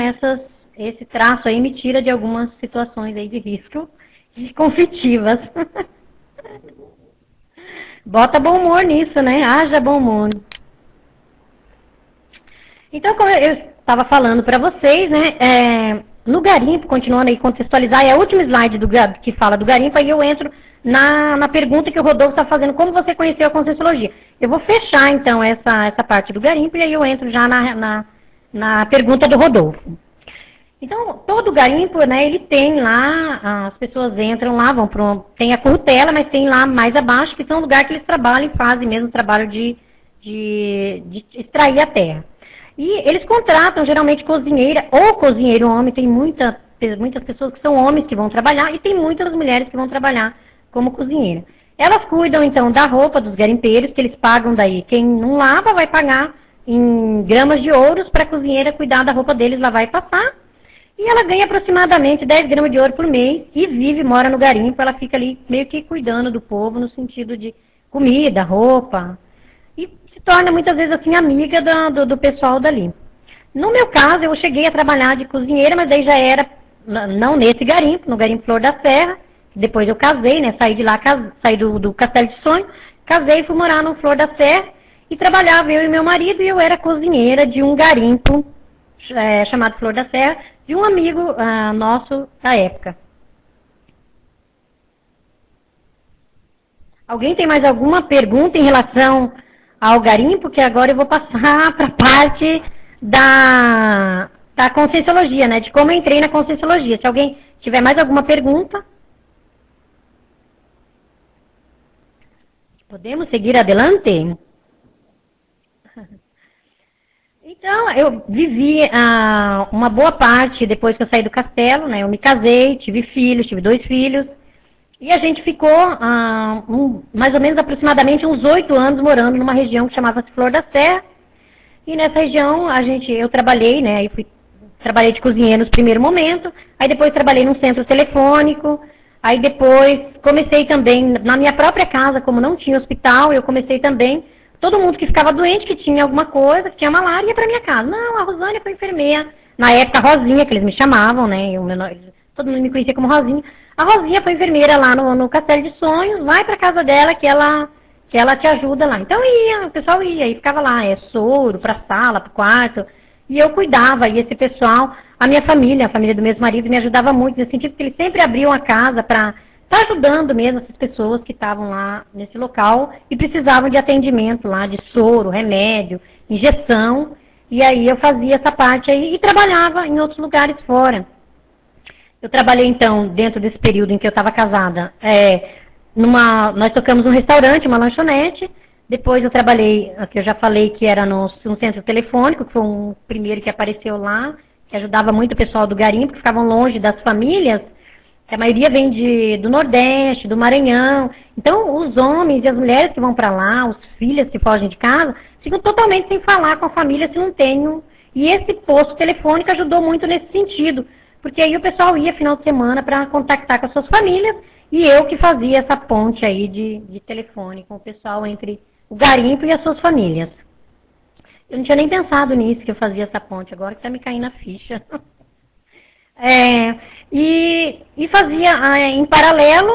esse traço aí me tira de algumas situações aí de risco conflitivas. Bota bom humor nisso, né? Haja bom humor. Então, como eu estava falando para vocês, né? No garimpo, continuando aí contextualizar, é a última slide que fala do garimpo, aí eu entro na pergunta que o Rodolfo está fazendo, como você conheceu a Conscienciologia. Eu vou fechar, então, essa parte do garimpo, e aí eu entro já na pergunta do Rodolfo. Então, todo garimpo, né, ele tem lá, as pessoas entram lá, tem a currutela, mas tem lá mais abaixo, que são lugares que eles trabalham e fazem mesmo o trabalho de extrair a terra. E eles contratam, geralmente, cozinheira ou cozinheiro homem, tem muitas pessoas que são homens que vão trabalhar, e tem muitas mulheres que vão trabalhar como cozinheira. Elas cuidam, então, da roupa dos garimpeiros, que eles pagam daí. Quem não lava vai pagar em gramas de ouros para a cozinheira cuidar da roupa deles, lavar e passar. E ela ganha aproximadamente 10 gramas de ouro por mês e mora no garimpo. Ela fica ali meio que cuidando do povo no sentido de comida, roupa. E se torna muitas vezes assim amiga do pessoal dali. No meu caso, eu cheguei a trabalhar de cozinheira, mas aí já era, não nesse garimpo, no garimpo Flor da Serra. Depois eu casei, né? Saí de lá, saí do Castelo de Sonho, casei e fui morar no Flor da Serra. E trabalhava eu e meu marido, e eu era cozinheira de um garimpo chamado Flor da Serra, de um amigo nosso da época. Alguém tem mais alguma pergunta em relação ao garimpo? Que agora eu vou passar para a parte da Conscienciologia, né? De como eu entrei na Conscienciologia. Se alguém tiver mais alguma pergunta, podemos seguir adelante? Então, eu vivi uma boa parte depois que eu saí do castelo, né? Eu me casei, tive filhos, tive 2 filhos. E a gente ficou mais ou menos aproximadamente uns 8 anos morando numa região que chamava-se Flor da Serra. E nessa região eu trabalhei, né? Aí trabalhei de cozinheira no primeiro momento. Aí depois trabalhei num centro telefônico. Aí depois comecei também, na minha própria casa, como não tinha hospital, eu comecei também. Todo mundo que ficava doente, que tinha alguma coisa, que tinha malária, ia pra minha casa. Não, a Rosânia foi enfermeira. Na época, Rosinha, que eles me chamavam, né? Todo mundo me conhecia como Rosinha. A Rosinha foi enfermeira lá no Castelo de Sonhos. Vai pra casa dela que ela te ajuda lá. Então o pessoal ia e ficava lá. Soro, pra sala, pro quarto. E eu cuidava. E esse pessoal, a minha família, a família do meu marido, me ajudava muito. No sentido que eles sempre abriam a casa pra estar ajudando mesmo essas pessoas que estavam lá nesse local e precisavam de atendimento lá, de soro, remédio, injeção. E aí eu fazia essa parte aí e trabalhava em outros lugares fora. Eu trabalhei então, dentro desse período em que eu estava casada, nós tocamos num restaurante, uma lanchonete. Depois eu trabalhei, que eu já falei que era num centro telefônico, que foi um primeiro que apareceu lá, que ajudava muito o pessoal do garimpo, que ficavam longe das famílias. A maioria vem do Nordeste, do Maranhão. Então, os homens e as mulheres que vão para lá, os filhos que fogem de casa, ficam totalmente sem falar com a família se não tem. E esse posto telefônico ajudou muito nesse sentido, porque aí o pessoal ia final de semana para contactar com as suas famílias, e eu que fazia essa ponte aí de telefone com o pessoal entre o garimpo e as suas famílias. Eu não tinha nem pensado nisso, que eu fazia essa ponte, agora que está me caindo a ficha. E fazia em paralelo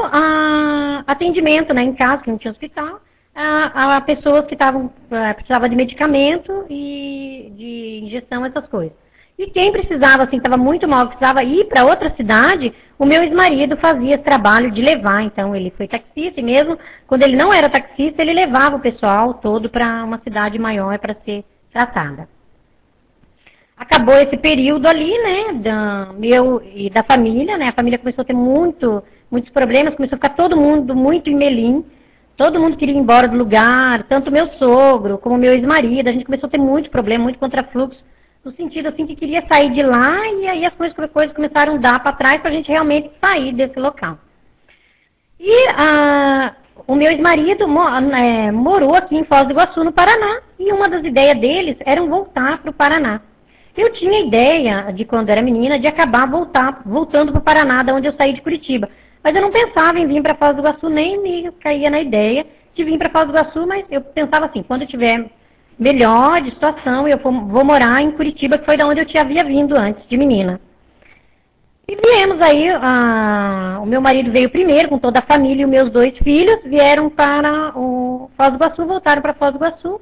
atendimento, né, em casa, que não tinha hospital, a pessoas que precisavam de medicamento e de injeção, essas coisas. E quem precisava, assim, estava muito mal, precisava ir para outra cidade, o meu ex-marido fazia esse trabalho de levar. Então, ele foi taxista, e mesmo quando ele não era taxista, ele levava o pessoal todo para uma cidade maior para ser tratada. Acabou esse período ali, né, meu e da família, né, a família começou a ter muitos problemas, começou a ficar todo mundo muito em melim, todo mundo queria ir embora do lugar, tanto meu sogro como meu ex-marido, a gente começou a ter muito problema, muito contrafluxo, no sentido assim que queria sair de lá, e aí as coisas começaram a dar para trás para a gente realmente sair desse local. E o meu ex-marido morou aqui em Foz do Iguaçu, no Paraná, e uma das ideias deles era voltar para o Paraná. Eu tinha ideia, de quando era menina, de acabar voltando para o Paraná, da onde eu saí de Curitiba. Mas eu não pensava em vir para Foz do Iguaçu, nem me caía na ideia de vir para Foz do Iguaçu, mas eu pensava assim, quando eu tiver melhor de situação, eu vou morar em Curitiba, que foi da onde eu havia vindo antes, de menina. E viemos aí, o meu marido veio primeiro, com toda a família, e os meus 2 filhos vieram para o Foz do Iguaçu, voltaram para Foz do Iguaçu,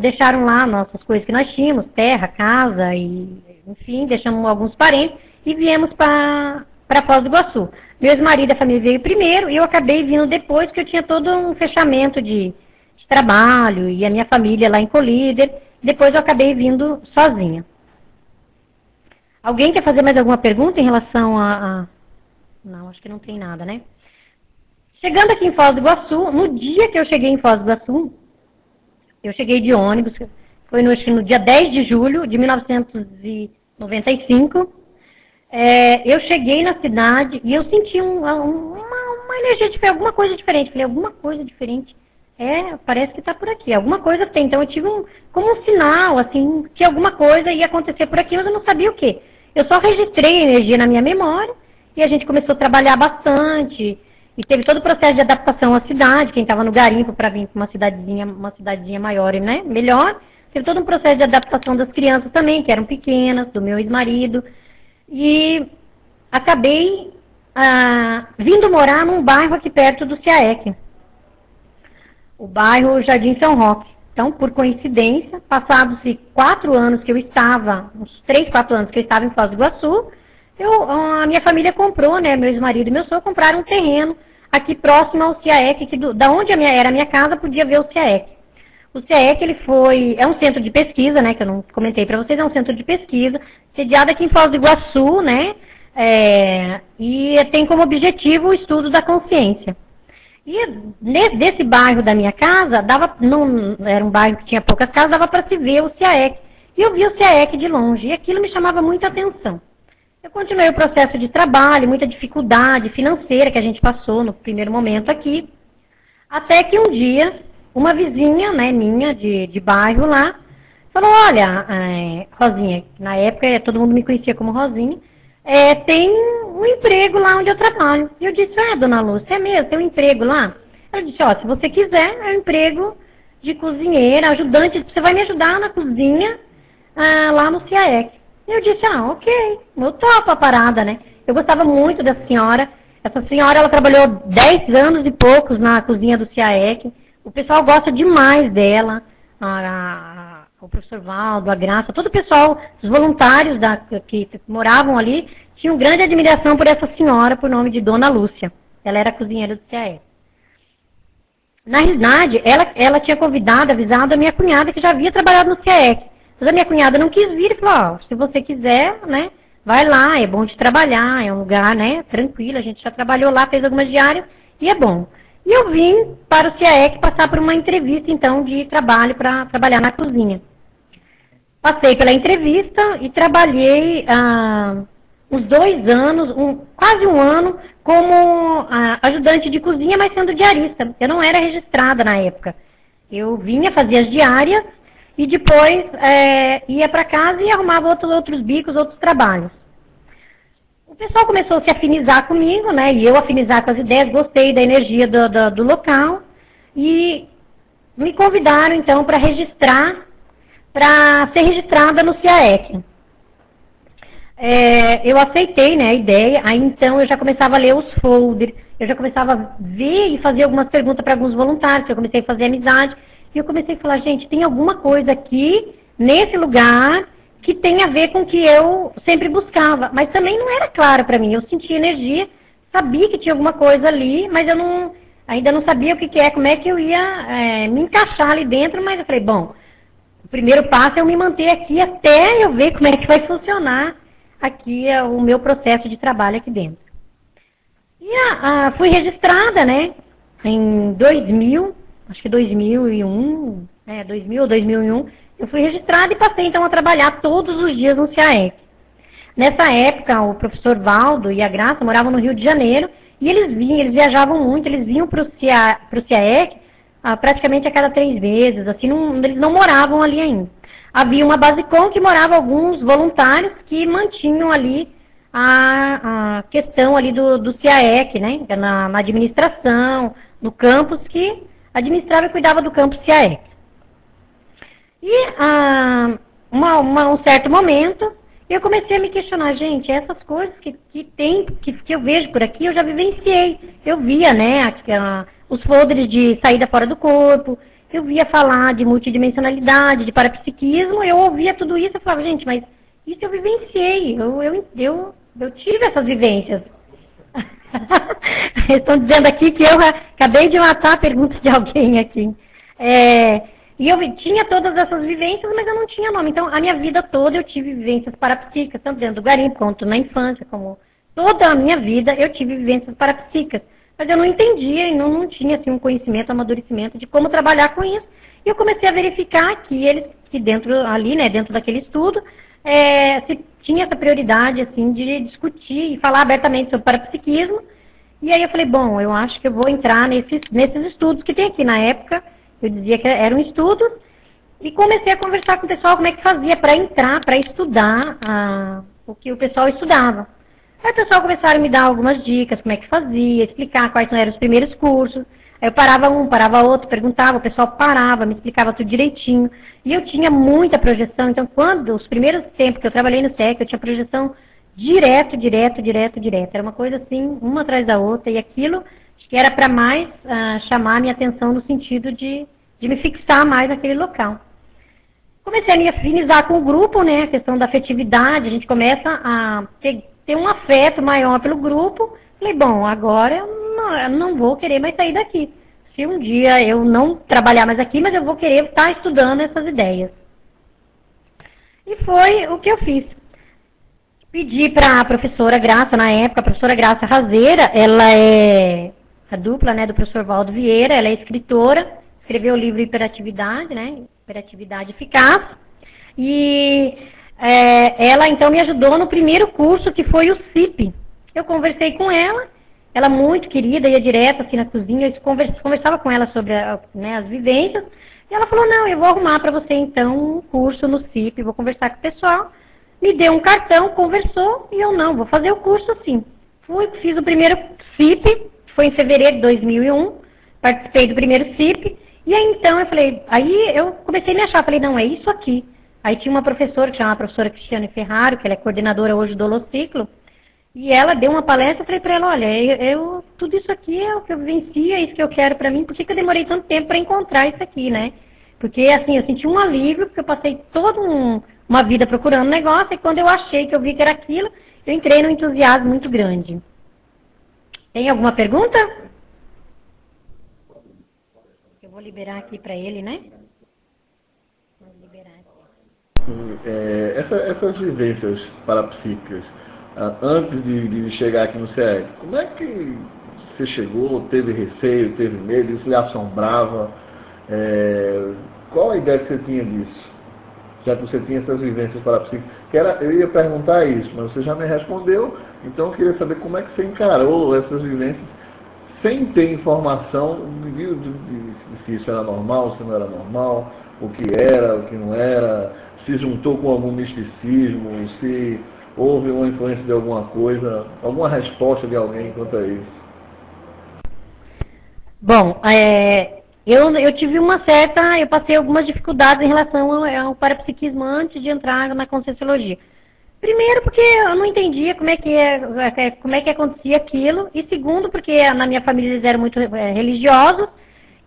deixaram lá nossas coisas que nós tínhamos, terra, casa, e enfim, deixamos alguns parentes, e viemos para Foz do Iguaçu. Meu ex-marido e a família veio primeiro, e eu acabei vindo depois, que eu tinha todo um fechamento de trabalho, e a minha família lá em Colíder, depois eu acabei vindo sozinha. Alguém quer fazer mais alguma pergunta em relação a... Não, acho que não tem nada, né? Chegando aqui em Foz do Iguaçu, no dia que eu cheguei em Foz do Iguaçu, eu cheguei de ônibus, foi no dia 10 de julho de 1995. Eu cheguei na cidade e eu senti uma energia diferente, alguma coisa diferente. Falei, alguma coisa diferente. Parece que está por aqui, alguma coisa tem. Então eu tive como um sinal, assim, que alguma coisa ia acontecer por aqui, mas eu não sabia o quê. Eu só registrei a energia na minha memória e a gente começou a trabalhar bastante. E teve todo o processo de adaptação à cidade, quem estava no garimpo para vir para uma cidadezinha maior e, né, melhor. Teve todo um processo de adaptação das crianças também, que eram pequenas, do meu ex-marido. E acabei vindo morar num bairro aqui perto do CIAEC, o bairro Jardim São Roque. Então, por coincidência, passados-se 4 anos que eu estava, uns 3, 4 anos que eu estava em Foz do Iguaçu, a minha família comprou, né, meu ex-marido e meu sogro compraram um terreno aqui próximo ao CIAEC, que da onde era a minha casa, podia ver o CIAEC. O CIAEC, é um centro de pesquisa, né, que eu não comentei para vocês, é um centro de pesquisa, sediado aqui em Foz do Iguaçu, né, e tem como objetivo o estudo da consciência. E desse bairro da minha casa, era um bairro que tinha poucas casas, dava para se ver o CIAEC. E eu vi o CIAEC de longe, e aquilo me chamava muita atenção. Eu continuei o processo de trabalho, muita dificuldade financeira que a gente passou no primeiro momento aqui, até que um dia, uma vizinha, né, minha, de bairro lá, falou, olha, Rosinha, na época todo mundo me conhecia como Rosinha, tem um emprego lá onde eu trabalho. E eu disse, dona Lúcia, é mesmo, tem um emprego lá? Ela disse, se você quiser, é um emprego de cozinheira, ajudante, você vai me ajudar na cozinha lá no CIAEC. E eu disse, ok, eu topo a parada, né? Eu gostava muito dessa senhora. Essa senhora, ela trabalhou 10 anos e poucos na cozinha do CIAEC. O pessoal gosta demais dela. O professor Valdo, a Graça, todo o pessoal, os voluntários que moravam ali, tinham grande admiração por essa senhora, por nome de Dona Lúcia. Ela era cozinheira do CIAEC. Na realidade, ela tinha avisado a minha cunhada, que já havia trabalhado no CIAEC. Mas a minha cunhada não quis vir e falou, se você quiser, né, vai lá, é bom de trabalhar, é um lugar, né, tranquilo, a gente já trabalhou lá, fez algumas diárias, e é bom. E eu vim para o CIAEC passar por uma entrevista, então, de trabalho para trabalhar na cozinha. Passei pela entrevista e trabalhei uns 2 anos, quase um ano, como ajudante de cozinha, mas sendo diarista. Eu não era registrada na época. Eu vinha, fazia as diárias e depois ia para casa e arrumava outros bicos, outros trabalhos. O pessoal começou a se afinizar comigo, né? E eu afinizar com as ideias, gostei da energia do local e me convidaram, então, para ser registrada no CIAEC. Eu aceitei, né, a ideia, aí então eu já começava a ler os folders, eu já começava a ver e fazer algumas perguntas para alguns voluntários, eu comecei a fazer amizade, e eu comecei a falar, gente, tem alguma coisa aqui, nesse lugar, que tem a ver com o que eu sempre buscava, mas também não era claro para mim, eu sentia energia, sabia que tinha alguma coisa ali, mas eu ainda não sabia o que como é que eu ia me encaixar ali dentro, mas eu falei, bom, o primeiro passo é eu me manter aqui até eu ver como é que vai funcionar aqui o meu processo de trabalho aqui dentro. E fui registrada, né, em 2000, acho que 2001, 2000 ou 2001, eu fui registrada e passei então a trabalhar todos os dias no CIAEC. Nessa época, o professor Valdo e a Graça moravam no Rio de Janeiro e eles viajavam muito, eles vinham para o CIAEC praticamente a cada 3 vezes, assim, eles não moravam ali ainda. Havia uma basecom que morava alguns voluntários que mantinham ali a questão ali do CIAEC, né, na administração, no campus, que administrava e cuidava do campus CIAEC. E um certo momento, Eu comecei a me questionar, gente, essas coisas que eu vejo por aqui, eu já vivenciei. Eu via, né, os folders de saída fora do corpo, eu via falar de multidimensionalidade, de parapsiquismo, eu ouvia tudo isso e falava, gente, mas isso eu vivenciei, eu tive essas vivências. Estão dizendo aqui que eu acabei de matar a pergunta de alguém aqui. E eu tinha todas essas vivências, mas eu não tinha nome. Então, a minha vida toda eu tive vivências parapsíquicas, tanto dentro do garimpo, quanto na infância, como toda a minha vida eu tive vivências parapsíquicas. Mas eu não entendia e não tinha assim, um conhecimento, amadurecimento de como trabalhar com isso. E eu comecei a verificar que dentro ali, né, dentro daquele estudo, se tinha essa prioridade assim, de discutir e falar abertamente sobre parapsiquismo. E aí eu falei, bom, eu acho que eu vou entrar nesses estudos que tem aqui. Na época, eu dizia que eram estudos, e comecei a conversar com o pessoal como é que fazia para entrar, para estudar o que o pessoal estudava. Aí o pessoal começaram a me dar algumas dicas, como é que fazia, explicar quais eram os primeiros cursos. Aí eu parava um, parava outro, perguntava, o pessoal parava, me explicava tudo direitinho. E eu tinha muita projeção, então os primeiros tempos que eu trabalhei no SEC, eu tinha projeção direto. Era uma coisa assim, uma atrás da outra, e aquilo acho que era para mais chamar a minha atenção no sentido de me fixar mais naquele local. Comecei a me afinizar com o grupo, né, a questão da afetividade, a gente começa a ter um afeto maior pelo grupo. Falei, bom, agora eu não vou querer mais sair daqui. Se um dia eu não trabalhar mais aqui, mas eu vou querer estar estudando essas ideias. E foi o que eu fiz. Pedi para a professora Graça, na época, a professora Graça Razeira, ela é a dupla, né, do professor Valdo Vieira, ela é escritora, escreveu o livro Hiperatividade, né, Hiperatividade Eficaz, e ela então me ajudou no primeiro curso, que foi o CIP. Eu conversei com ela muito querida, ia direto assim na cozinha, eu conversava com ela sobre as vivências, e ela falou, não, eu vou arrumar para você então um curso no CIP, vou conversar com o pessoal. Me deu um cartão, conversou, e eu não, vou fazer o curso sim. Fiz o primeiro CIP, foi em fevereiro de 2001, participei do primeiro CIP, e aí então eu falei, aí eu comecei a me achar, falei, não, é isso aqui. Aí tinha uma professora, que chama a professora Cristiane Ferraro, que ela é coordenadora hoje do Holociclo, e ela deu uma palestra, eu falei para ela, olha, tudo isso aqui é o que eu vivencio, é isso que eu quero para mim, por que eu demorei tanto tempo para encontrar isso aqui, né? Porque assim, eu senti um alívio, porque eu passei toda uma vida procurando negócio, e quando eu achei que eu vi que era aquilo, eu entrei num entusiasmo muito grande. Tem alguma pergunta? Eu vou liberar aqui para ele, né? Vou liberar aqui. Essas vivências parapsíquicas, antes de chegar aqui no CEG, como é que você chegou, teve receio, teve medo, isso lhe assombrava? Qual a ideia que você tinha disso? Já que você tinha essas vivências parapsíquicas. Eu ia perguntar isso, mas você já me respondeu, então eu queria saber como é que você encarou essas vivências sem ter informação de se isso era normal, se não era normal, o que era, o que não era, se juntou com algum misticismo, se houve uma influência de alguma coisa, alguma resposta de alguém quanto a isso. Bom, eu tive eu passei algumas dificuldades em relação ao parapsiquismo antes de entrar na Conscienciologia. Primeiro, porque eu não entendia como é que acontecia aquilo, e segundo, porque na minha família eles eram muito religiosos,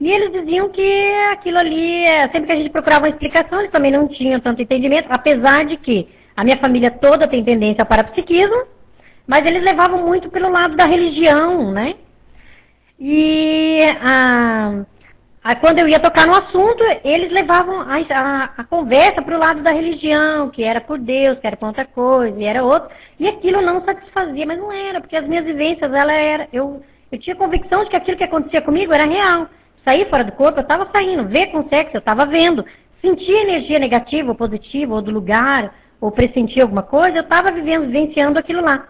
e eles diziam que aquilo ali, sempre que a gente procurava uma explicação, eles também não tinham tanto entendimento, apesar de que a minha família toda tem tendência ao parapsiquismo, mas eles levavam muito pelo lado da religião, né? E quando eu ia tocar no assunto, eles levavam a conversa para o lado da religião, que era por Deus, que era por outra coisa, e era outro. E aquilo não satisfazia, mas não era, porque as minhas vivências, eu tinha convicção de que aquilo que acontecia comigo era real. Sair fora do corpo, eu estava saindo. Ver com sexo, eu estava vendo. Sentir energia negativa ou positiva, ou do lugar, ou pressentir alguma coisa, eu estava vivenciando aquilo lá.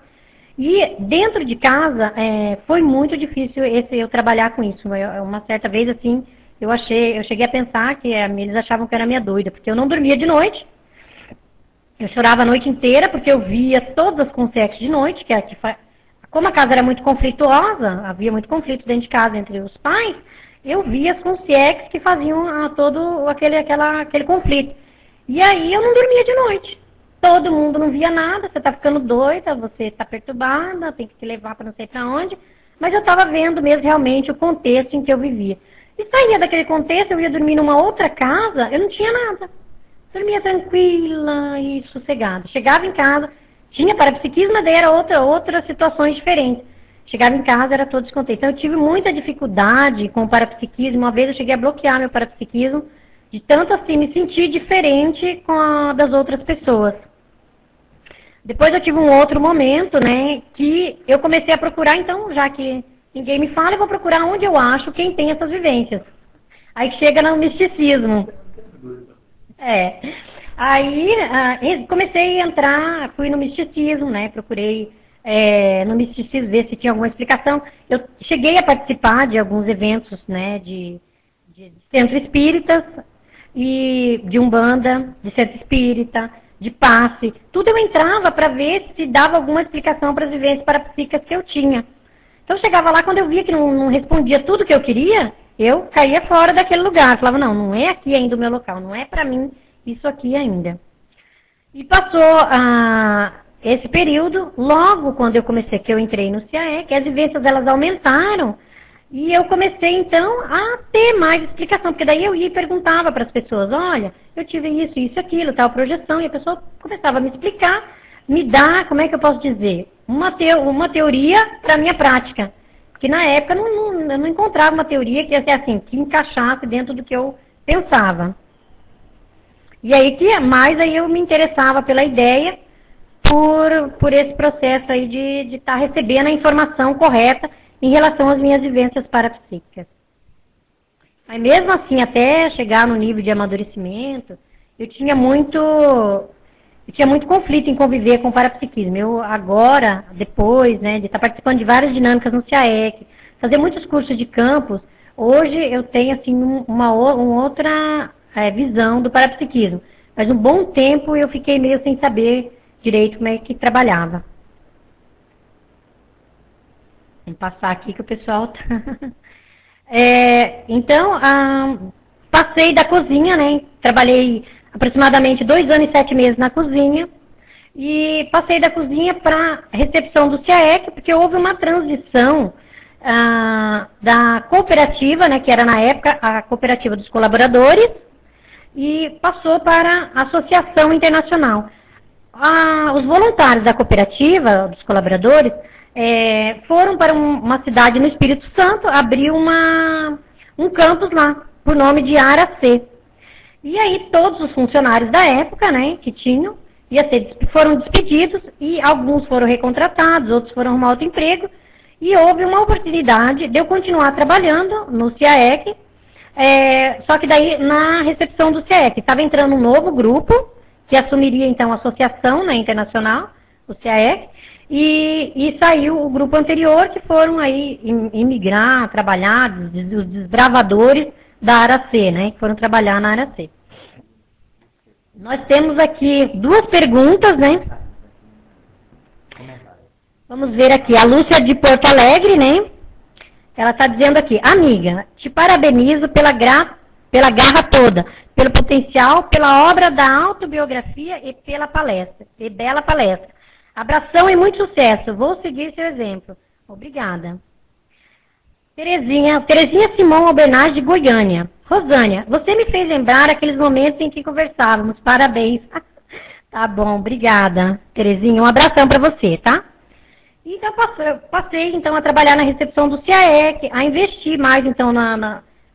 E dentro de casa, foi muito difícil eu trabalhar com isso. Uma certa vez, assim, eu cheguei a pensar que eles achavam que eu era minha doida, porque eu não dormia de noite. Eu chorava a noite inteira, porque eu via todas as consciências de noite, como a casa era muito conflituosa, havia muito conflito dentro de casa entre os pais, eu via as consciências que faziam todo aquele conflito. E aí eu não dormia de noite. todo mundo não via nada, você tá ficando doida, você tá perturbada, tem que te levar para não sei para onde. Mas eu estava vendo mesmo realmente o contexto em que eu vivia. E saía daquele contexto, eu ia dormir numa outra casa, eu não tinha nada. Dormia tranquila e sossegada. Chegava em casa, tinha parapsiquismo, mas daí era outras situações diferentes. Chegava em casa, era todo descontente. Então eu tive muita dificuldade com o parapsiquismo. Uma vez eu cheguei a bloquear meu parapsiquismo, de tanto assim me sentir diferente com a das outras pessoas. Depois eu tive um outro momento, né, que eu comecei a procurar, então, já que ninguém me fala, eu vou procurar onde eu acho quem tem essas vivências. Aí chega no misticismo. Aí comecei a entrar, fui no misticismo, né, procurei no misticismo ver se tinha alguma explicação. Eu cheguei a participar de alguns eventos, né, de centro espíritas, e de umbanda, de centro espírita, de passe, tudo eu entrava para ver se dava alguma explicação para as vivências parapsíquicas que eu tinha. Então eu chegava lá, quando eu via que não respondia tudo que eu queria, eu caía fora daquele lugar. Falava, não é aqui ainda o meu local, não é para mim isso aqui ainda. E passou esse período, logo quando eu comecei, que eu entrei no CIAEC, as vivências elas aumentaram, e eu comecei, então, a ter mais explicação, porque daí eu ia e perguntava para as pessoas, olha, eu tive isso, aquilo, tal projeção, e a pessoa começava a me explicar, me dar, como é que eu posso dizer, uma teoria para a minha prática. Porque na época eu não encontrava uma teoria que ia ser assim, que encaixasse dentro do que eu pensava. E aí aí eu me interessava pela ideia, por esse processo aí de estar recebendo a informação correta em relação às minhas vivências parapsíquicas. Mas mesmo assim, até chegar no nível de amadurecimento, eu tinha muito conflito em conviver com o parapsiquismo. Eu agora, depois, né, de estar participando de várias dinâmicas no CIAEC, fazer muitos cursos de campus, hoje eu tenho assim uma outra visão do parapsiquismo. Mas um bom tempo eu fiquei meio sem saber direito como é que trabalhava. Vou passar aqui que o pessoal tá... Então, passei da cozinha, né? Trabalhei aproximadamente 2 anos e 7 meses na cozinha. E passei da cozinha para recepção do CIAEC, porque houve uma transição da cooperativa, né? Que era na época a cooperativa dos colaboradores, e passou para a Associação Internacional. Os voluntários da cooperativa, dos colaboradores, foram para uma cidade no Espírito Santo, abriu um campus lá, por nome de Aracê. E aí todos os funcionários da época, né, que tinham, foram despedidos, e alguns foram recontratados, outros foram arrumar outro emprego, e houve uma oportunidade de eu continuar trabalhando no CIAEC, só que daí na recepção do CIAEC estava entrando um novo grupo, que assumiria então a associação, né, internacional, o CIAEC, e saiu o grupo anterior, que foram aí imigrar, trabalhar, os desbravadores da Aracê, né, que foram trabalhar na Aracê. Nós temos aqui 2 perguntas, né? Vamos ver aqui, a Lúcia de Porto Alegre, né? Ela está dizendo aqui, amiga, te parabenizo pela garra toda, pelo potencial, pela obra da autobiografia e pela palestra, e bela palestra. Abração e muito sucesso. Vou seguir seu exemplo. Obrigada. Terezinha Simão Albernaz, de Goiânia. Rosânia, você me fez lembrar aqueles momentos em que conversávamos. Parabéns. Tá bom, obrigada, Terezinha. Um abração para você, tá? Então, passei então a trabalhar na recepção do CIAEC, a investir mais então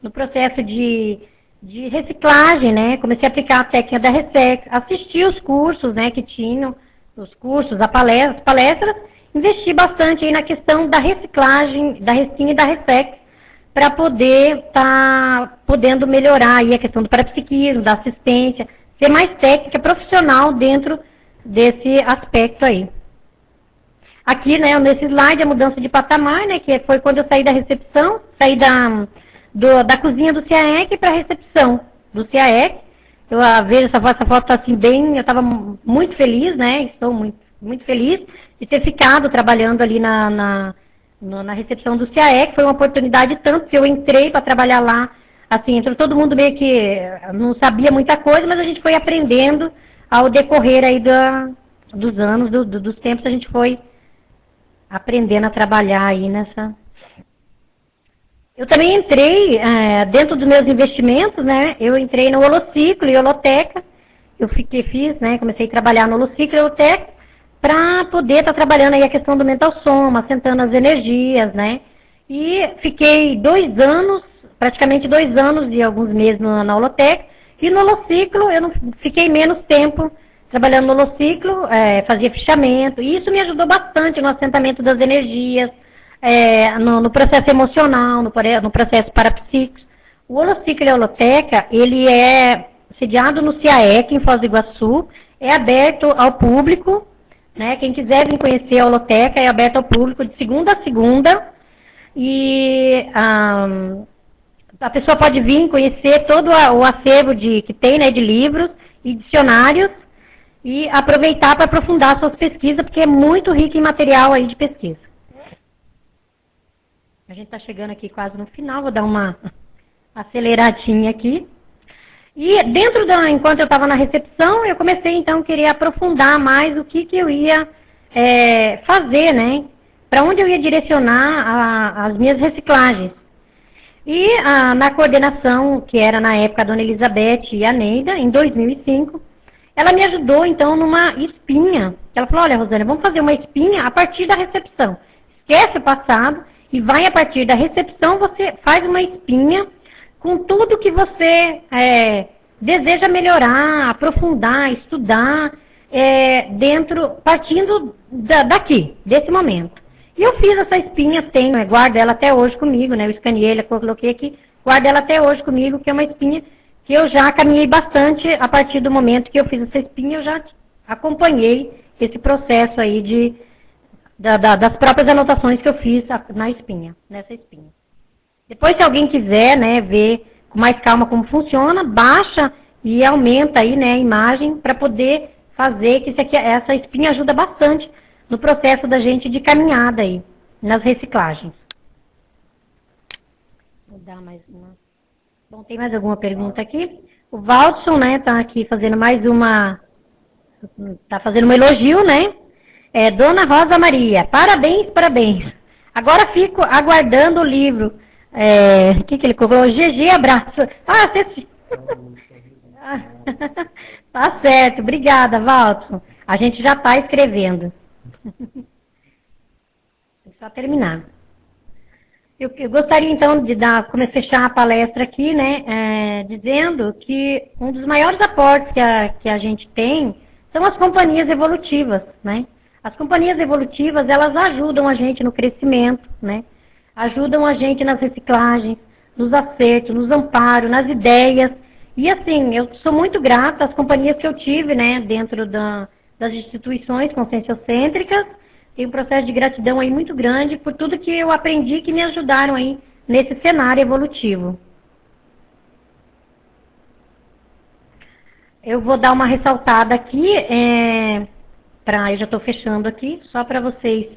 no processo de reciclagem, né? Comecei a aplicar a técnica da Resex, assisti os cursos, né, que tinham, os cursos, as palestras, investi bastante aí na questão da reciclagem, da Recim e da Resex, para poder estar podendo melhorar aí a questão do parapsiquismo, da assistência, ser mais técnica, profissional dentro desse aspecto aí. Aqui, né, nesse slide, a mudança de patamar, né, que foi quando eu saí da recepção, saí da cozinha do CIAEC para a recepção do CIAEC. Eu vejo essa foto assim bem, eu estava muito feliz, né, estou muito, muito feliz de ter ficado trabalhando ali na recepção do CIAEC. Foi uma oportunidade tanto que eu entrei para trabalhar lá, assim, entrou todo mundo meio que não sabia muita coisa, mas a gente foi aprendendo ao decorrer aí dos anos, dos tempos, a gente foi aprendendo a trabalhar aí nessa... Eu também entrei, dentro dos meus investimentos, né, eu entrei no Holociclo e Holoteca, comecei a trabalhar no Holociclo e Holoteca, para poder estar trabalhando aí a questão do mental soma, assentando as energias, né, e fiquei 2 anos, praticamente 2 anos e alguns meses na Holoteca, e no Holociclo eu não fiquei menos tempo trabalhando no Holociclo, fazia fichamento, e isso me ajudou bastante no assentamento das energias, no processo emocional, no processo parapsíquico. O Holociclo e a Holoteca, ele é sediado no CIAEC, em Foz do Iguaçu, é aberto ao público, né? Quem quiser vir conhecer a Holoteca é aberto ao público de segunda a segunda, e a pessoa pode vir conhecer todo o acervo que tem, né, de livros e dicionários, e aproveitar para aprofundar suas pesquisas, porque é muito rico em material aí de pesquisa. A gente está chegando aqui quase no final, vou dar uma aceleradinha aqui. E enquanto eu estava na recepção, eu comecei então a querer aprofundar mais o que eu ia fazer, né? Para onde eu ia direcionar as minhas reciclagens. E na coordenação, que era na época a dona Elizabeth e a Neida, em 2005, ela me ajudou então numa espinha. Ela falou, olha, Rosânia, vamos fazer uma espinha a partir da recepção. Esquece o passado e vai a partir da recepção, você faz uma espinha com tudo que você deseja melhorar, aprofundar, estudar, partindo daqui, desse momento. E eu fiz essa espinha, guardo ela até hoje comigo, né? Eu escaneei ela, coloquei aqui, guardo ela até hoje comigo, que é uma espinha que eu já caminhei bastante a partir do momento que eu fiz essa espinha, eu já acompanhei esse processo aí das próprias anotações que eu fiz nessa espinha. Depois, se alguém quiser, né, ver com mais calma como funciona, baixa e aumenta aí, né, a imagem para poder fazer, que essa espinha ajuda bastante no processo da gente de caminhada aí, nas reciclagens. Vou dar mais uma. Bom, tem mais alguma pergunta aqui? O Valdson, né, tá aqui fazendo tá fazendo um elogio, né? Dona Rosa Maria, parabéns, parabéns. Agora fico aguardando o livro. O que ele colocou? GG, abraço. Você... Tá certo, obrigada, Valdson. A gente já está escrevendo. Só terminar. Eu gostaria, então, de fechar a palestra aqui, né, dizendo que um dos maiores aportes que a gente tem são as companhias evolutivas, né? As companhias evolutivas, elas ajudam a gente no crescimento, né? Ajudam a gente nas reciclagens, nos acertos, nos amparos, nas ideias. E, assim, eu sou muito grata às companhias que eu tive, né, dentro das instituições conscienciocêntricas. Tem um processo de gratidão aí muito grande por tudo que eu aprendi, que me ajudaram aí nesse cenário evolutivo. Eu vou dar uma ressaltada aqui, eu já estou fechando aqui, só para vocês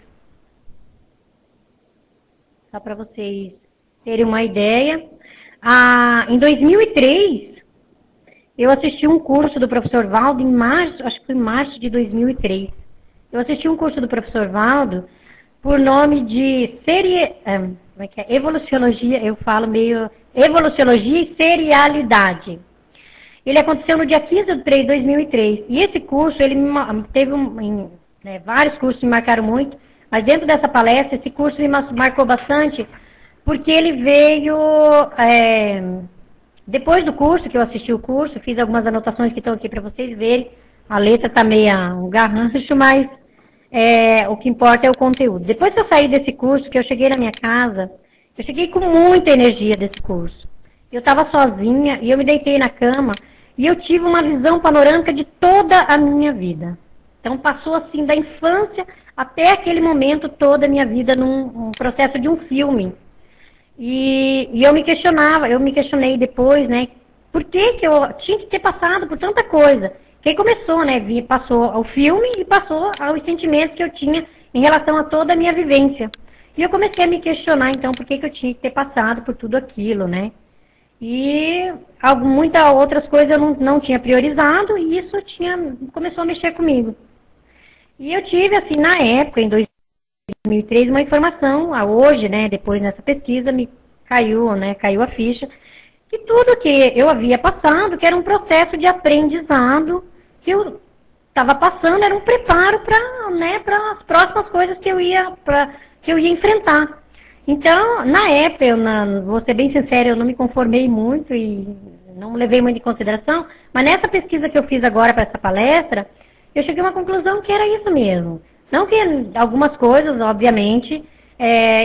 terem uma ideia. Em 2003, eu assisti um curso do professor Valdo em março, acho que foi em março de 2003. Eu assisti um curso do professor Valdo por nome de Evoluciologia, eu falo meio Evoluciologia e Serialidade. Ele aconteceu no dia 15 de 3 de 2003. E esse curso, ele teve vários cursos me marcaram muito, mas dentro dessa palestra, esse curso me marcou bastante, porque ele veio, depois do curso, que eu assisti o curso, fiz algumas anotações que estão aqui para vocês verem. A letra está meio um garrancho, mas o que importa é o conteúdo. Depois que eu saí desse curso, que eu cheguei na minha casa, eu cheguei com muita energia desse curso. Eu estava sozinha e eu me deitei na cama e eu tive uma visão panorâmica de toda a minha vida. Então passou assim da infância até aquele momento toda a minha vida num processo de um filme. E eu me questionei depois, né, por que eu tinha que ter passado por tanta coisa. Que aí começou, né, passou ao filme e passou aos sentimentos que eu tinha em relação a toda a minha vivência. E eu comecei a me questionar, então, por que eu tinha que ter passado por tudo aquilo, né. E muitas outras coisas eu não tinha priorizado e isso começou a mexer comigo. E eu tive, assim, na época, em 2003, uma informação, hoje, né, depois nessa pesquisa, me caiu a ficha, que tudo que eu havia passado, que era um processo de aprendizado, que eu estava passando, era um preparo para as próximas coisas que eu ia enfrentar. Então, na época, vou ser bem sincera, eu não me conformei muito e não levei muito em consideração, mas nessa pesquisa que eu fiz agora para essa palestra, eu cheguei a uma conclusão que era isso mesmo. Não que algumas coisas, obviamente,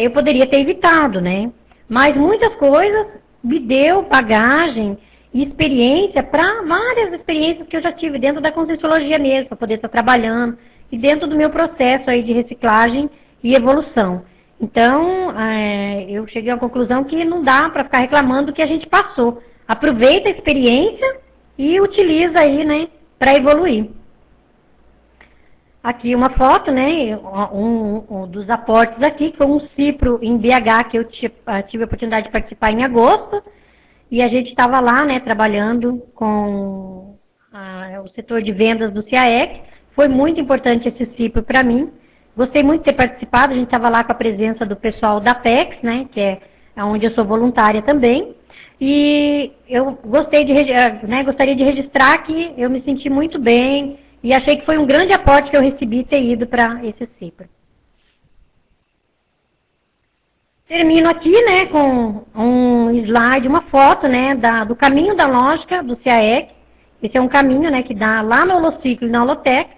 eu poderia ter evitado, né? Mas muitas coisas me deu bagagem e experiência para várias experiências que eu já tive dentro da Conscienciologia mesmo, para poder estar trabalhando e dentro do meu processo aí de reciclagem e evolução. Então, eu cheguei à conclusão que não dá para ficar reclamando do que a gente passou. Aproveita a experiência e utiliza aí, né, para evoluir. Aqui uma foto, né, um dos aportes aqui, que foi um CIPRO em BH, que eu tive a oportunidade de participar em agosto, e a gente estava lá, né, trabalhando com o setor de vendas do CIAEC. Foi muito importante esse CIPRO para mim. Gostei muito de ter participado, a gente estava lá com a presença do pessoal da PEX, né, que é onde eu sou voluntária também, e eu gostaria de registrar que eu me senti muito bem, e achei que foi um grande aporte que eu recebi ter ido para esse CIPRO. Termino aqui, né, com um slide, uma foto, né, do caminho da lógica do CIAEC. Esse é um caminho, né, que dá lá no Holociclo e na Holotec,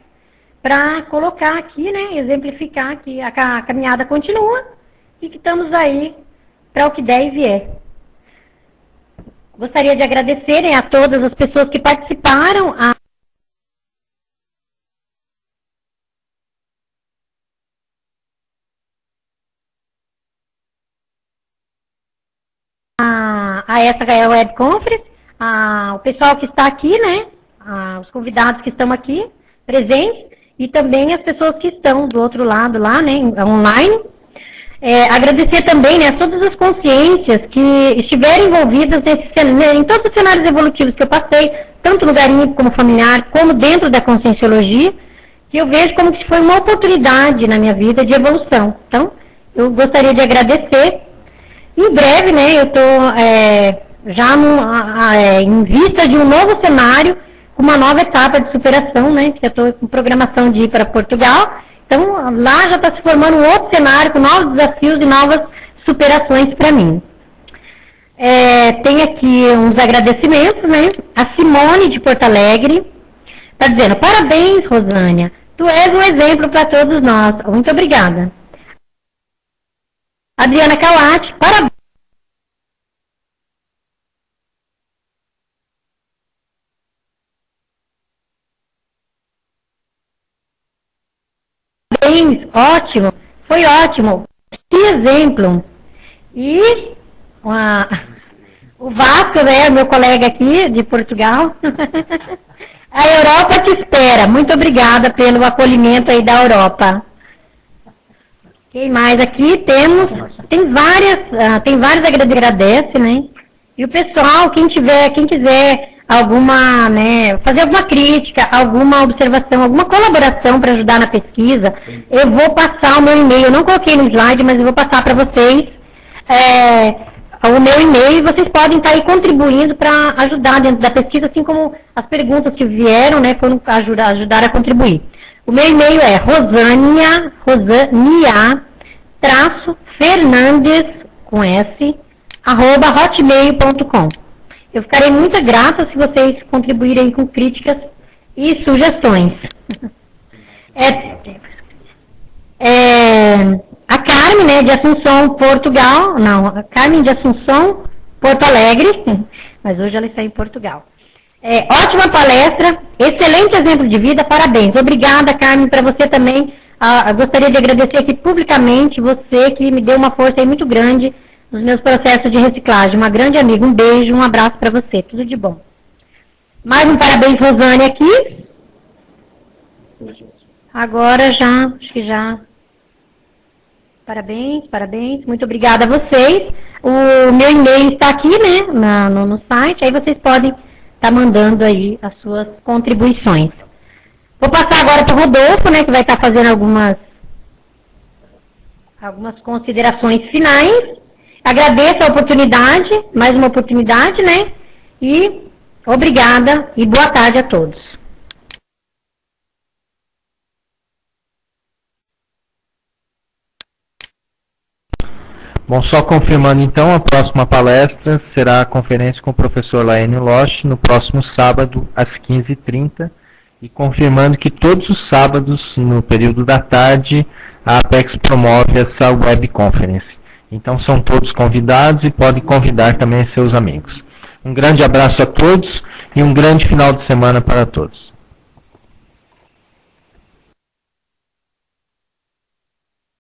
para colocar aqui, né, exemplificar que a caminhada continua e que estamos aí para o que der e vier. Gostaria de agradecer, né, a todas as pessoas que participaram. A essa web conference, o pessoal que está aqui, né, os convidados que estão aqui presentes, e também as pessoas que estão do outro lado lá, né, online. Agradecer também, né, a todas as consciências que estiveram envolvidas em todos os cenários evolutivos que eu passei, tanto no garimpo como familiar, como dentro da Conscienciologia, que eu vejo como que foi uma oportunidade na minha vida de evolução. Então, eu gostaria de agradecer. Em breve, né, eu estou já em vista de um novo cenário, com uma nova etapa de superação, né, que eu estou com programação de ir para Portugal. Então, lá já está se formando um outro cenário, com novos desafios e novas superações para mim. Tem aqui uns agradecimentos, né, a Simone de Porto Alegre está dizendo: parabéns, Rosânia, tu és um exemplo para todos nós. Muito obrigada. Adriana Calati, parabéns. Ótimo, foi ótimo. Que exemplo. E o Vasco, né, meu colega aqui de Portugal. A Europa te espera. Muito obrigada pelo acolhimento aí da Europa. Quem mais aqui? Tem vários agradece, né? E o pessoal, quem quiser alguma, né, fazer alguma crítica, alguma observação, alguma colaboração para ajudar na pesquisa, eu vou passar o meu e-mail. Eu não coloquei no slide, mas eu vou passar para vocês o meu e-mail, e vocês podem estar aí contribuindo para ajudar dentro da pesquisa, assim como as perguntas que vieram, né, foram ajudar a contribuir. O meu e-mail é rosania-fernandes, com S, @hotmail.com. Eu ficarei muito grata se vocês contribuírem com críticas e sugestões. A Carmen, né, de Assunção, Portugal, a Carmen de Assunção, Porto Alegre, mas hoje ela está em Portugal. Ótima palestra, excelente exemplo de vida, parabéns. Obrigada, Carmen, para você também. Gostaria de agradecer aqui publicamente você que me deu uma força aí muito grande nos meus processos de reciclagem. Uma grande amiga, um beijo, um abraço para você, tudo de bom. Mais um parabéns, Rosânia, aqui. Agora acho que já... Parabéns, parabéns. Muito obrigada a vocês. O meu e-mail está aqui, né, no site. Aí vocês podem estar mandando aí as suas contribuições. Vou passar agora para o Rodolfo, né, que vai estar fazendo algumas considerações finais. Agradeço a oportunidade, mais uma oportunidade, né? E obrigada e boa tarde a todos. Bom, só confirmando então, a próxima palestra será a conferência com o professor Laene Losch no próximo sábado, às 15h30, e confirmando que todos os sábados, no período da tarde, a Apex promove essa web conference. Então são todos convidados e podem convidar também seus amigos. Um grande abraço a todos e um grande final de semana para todos.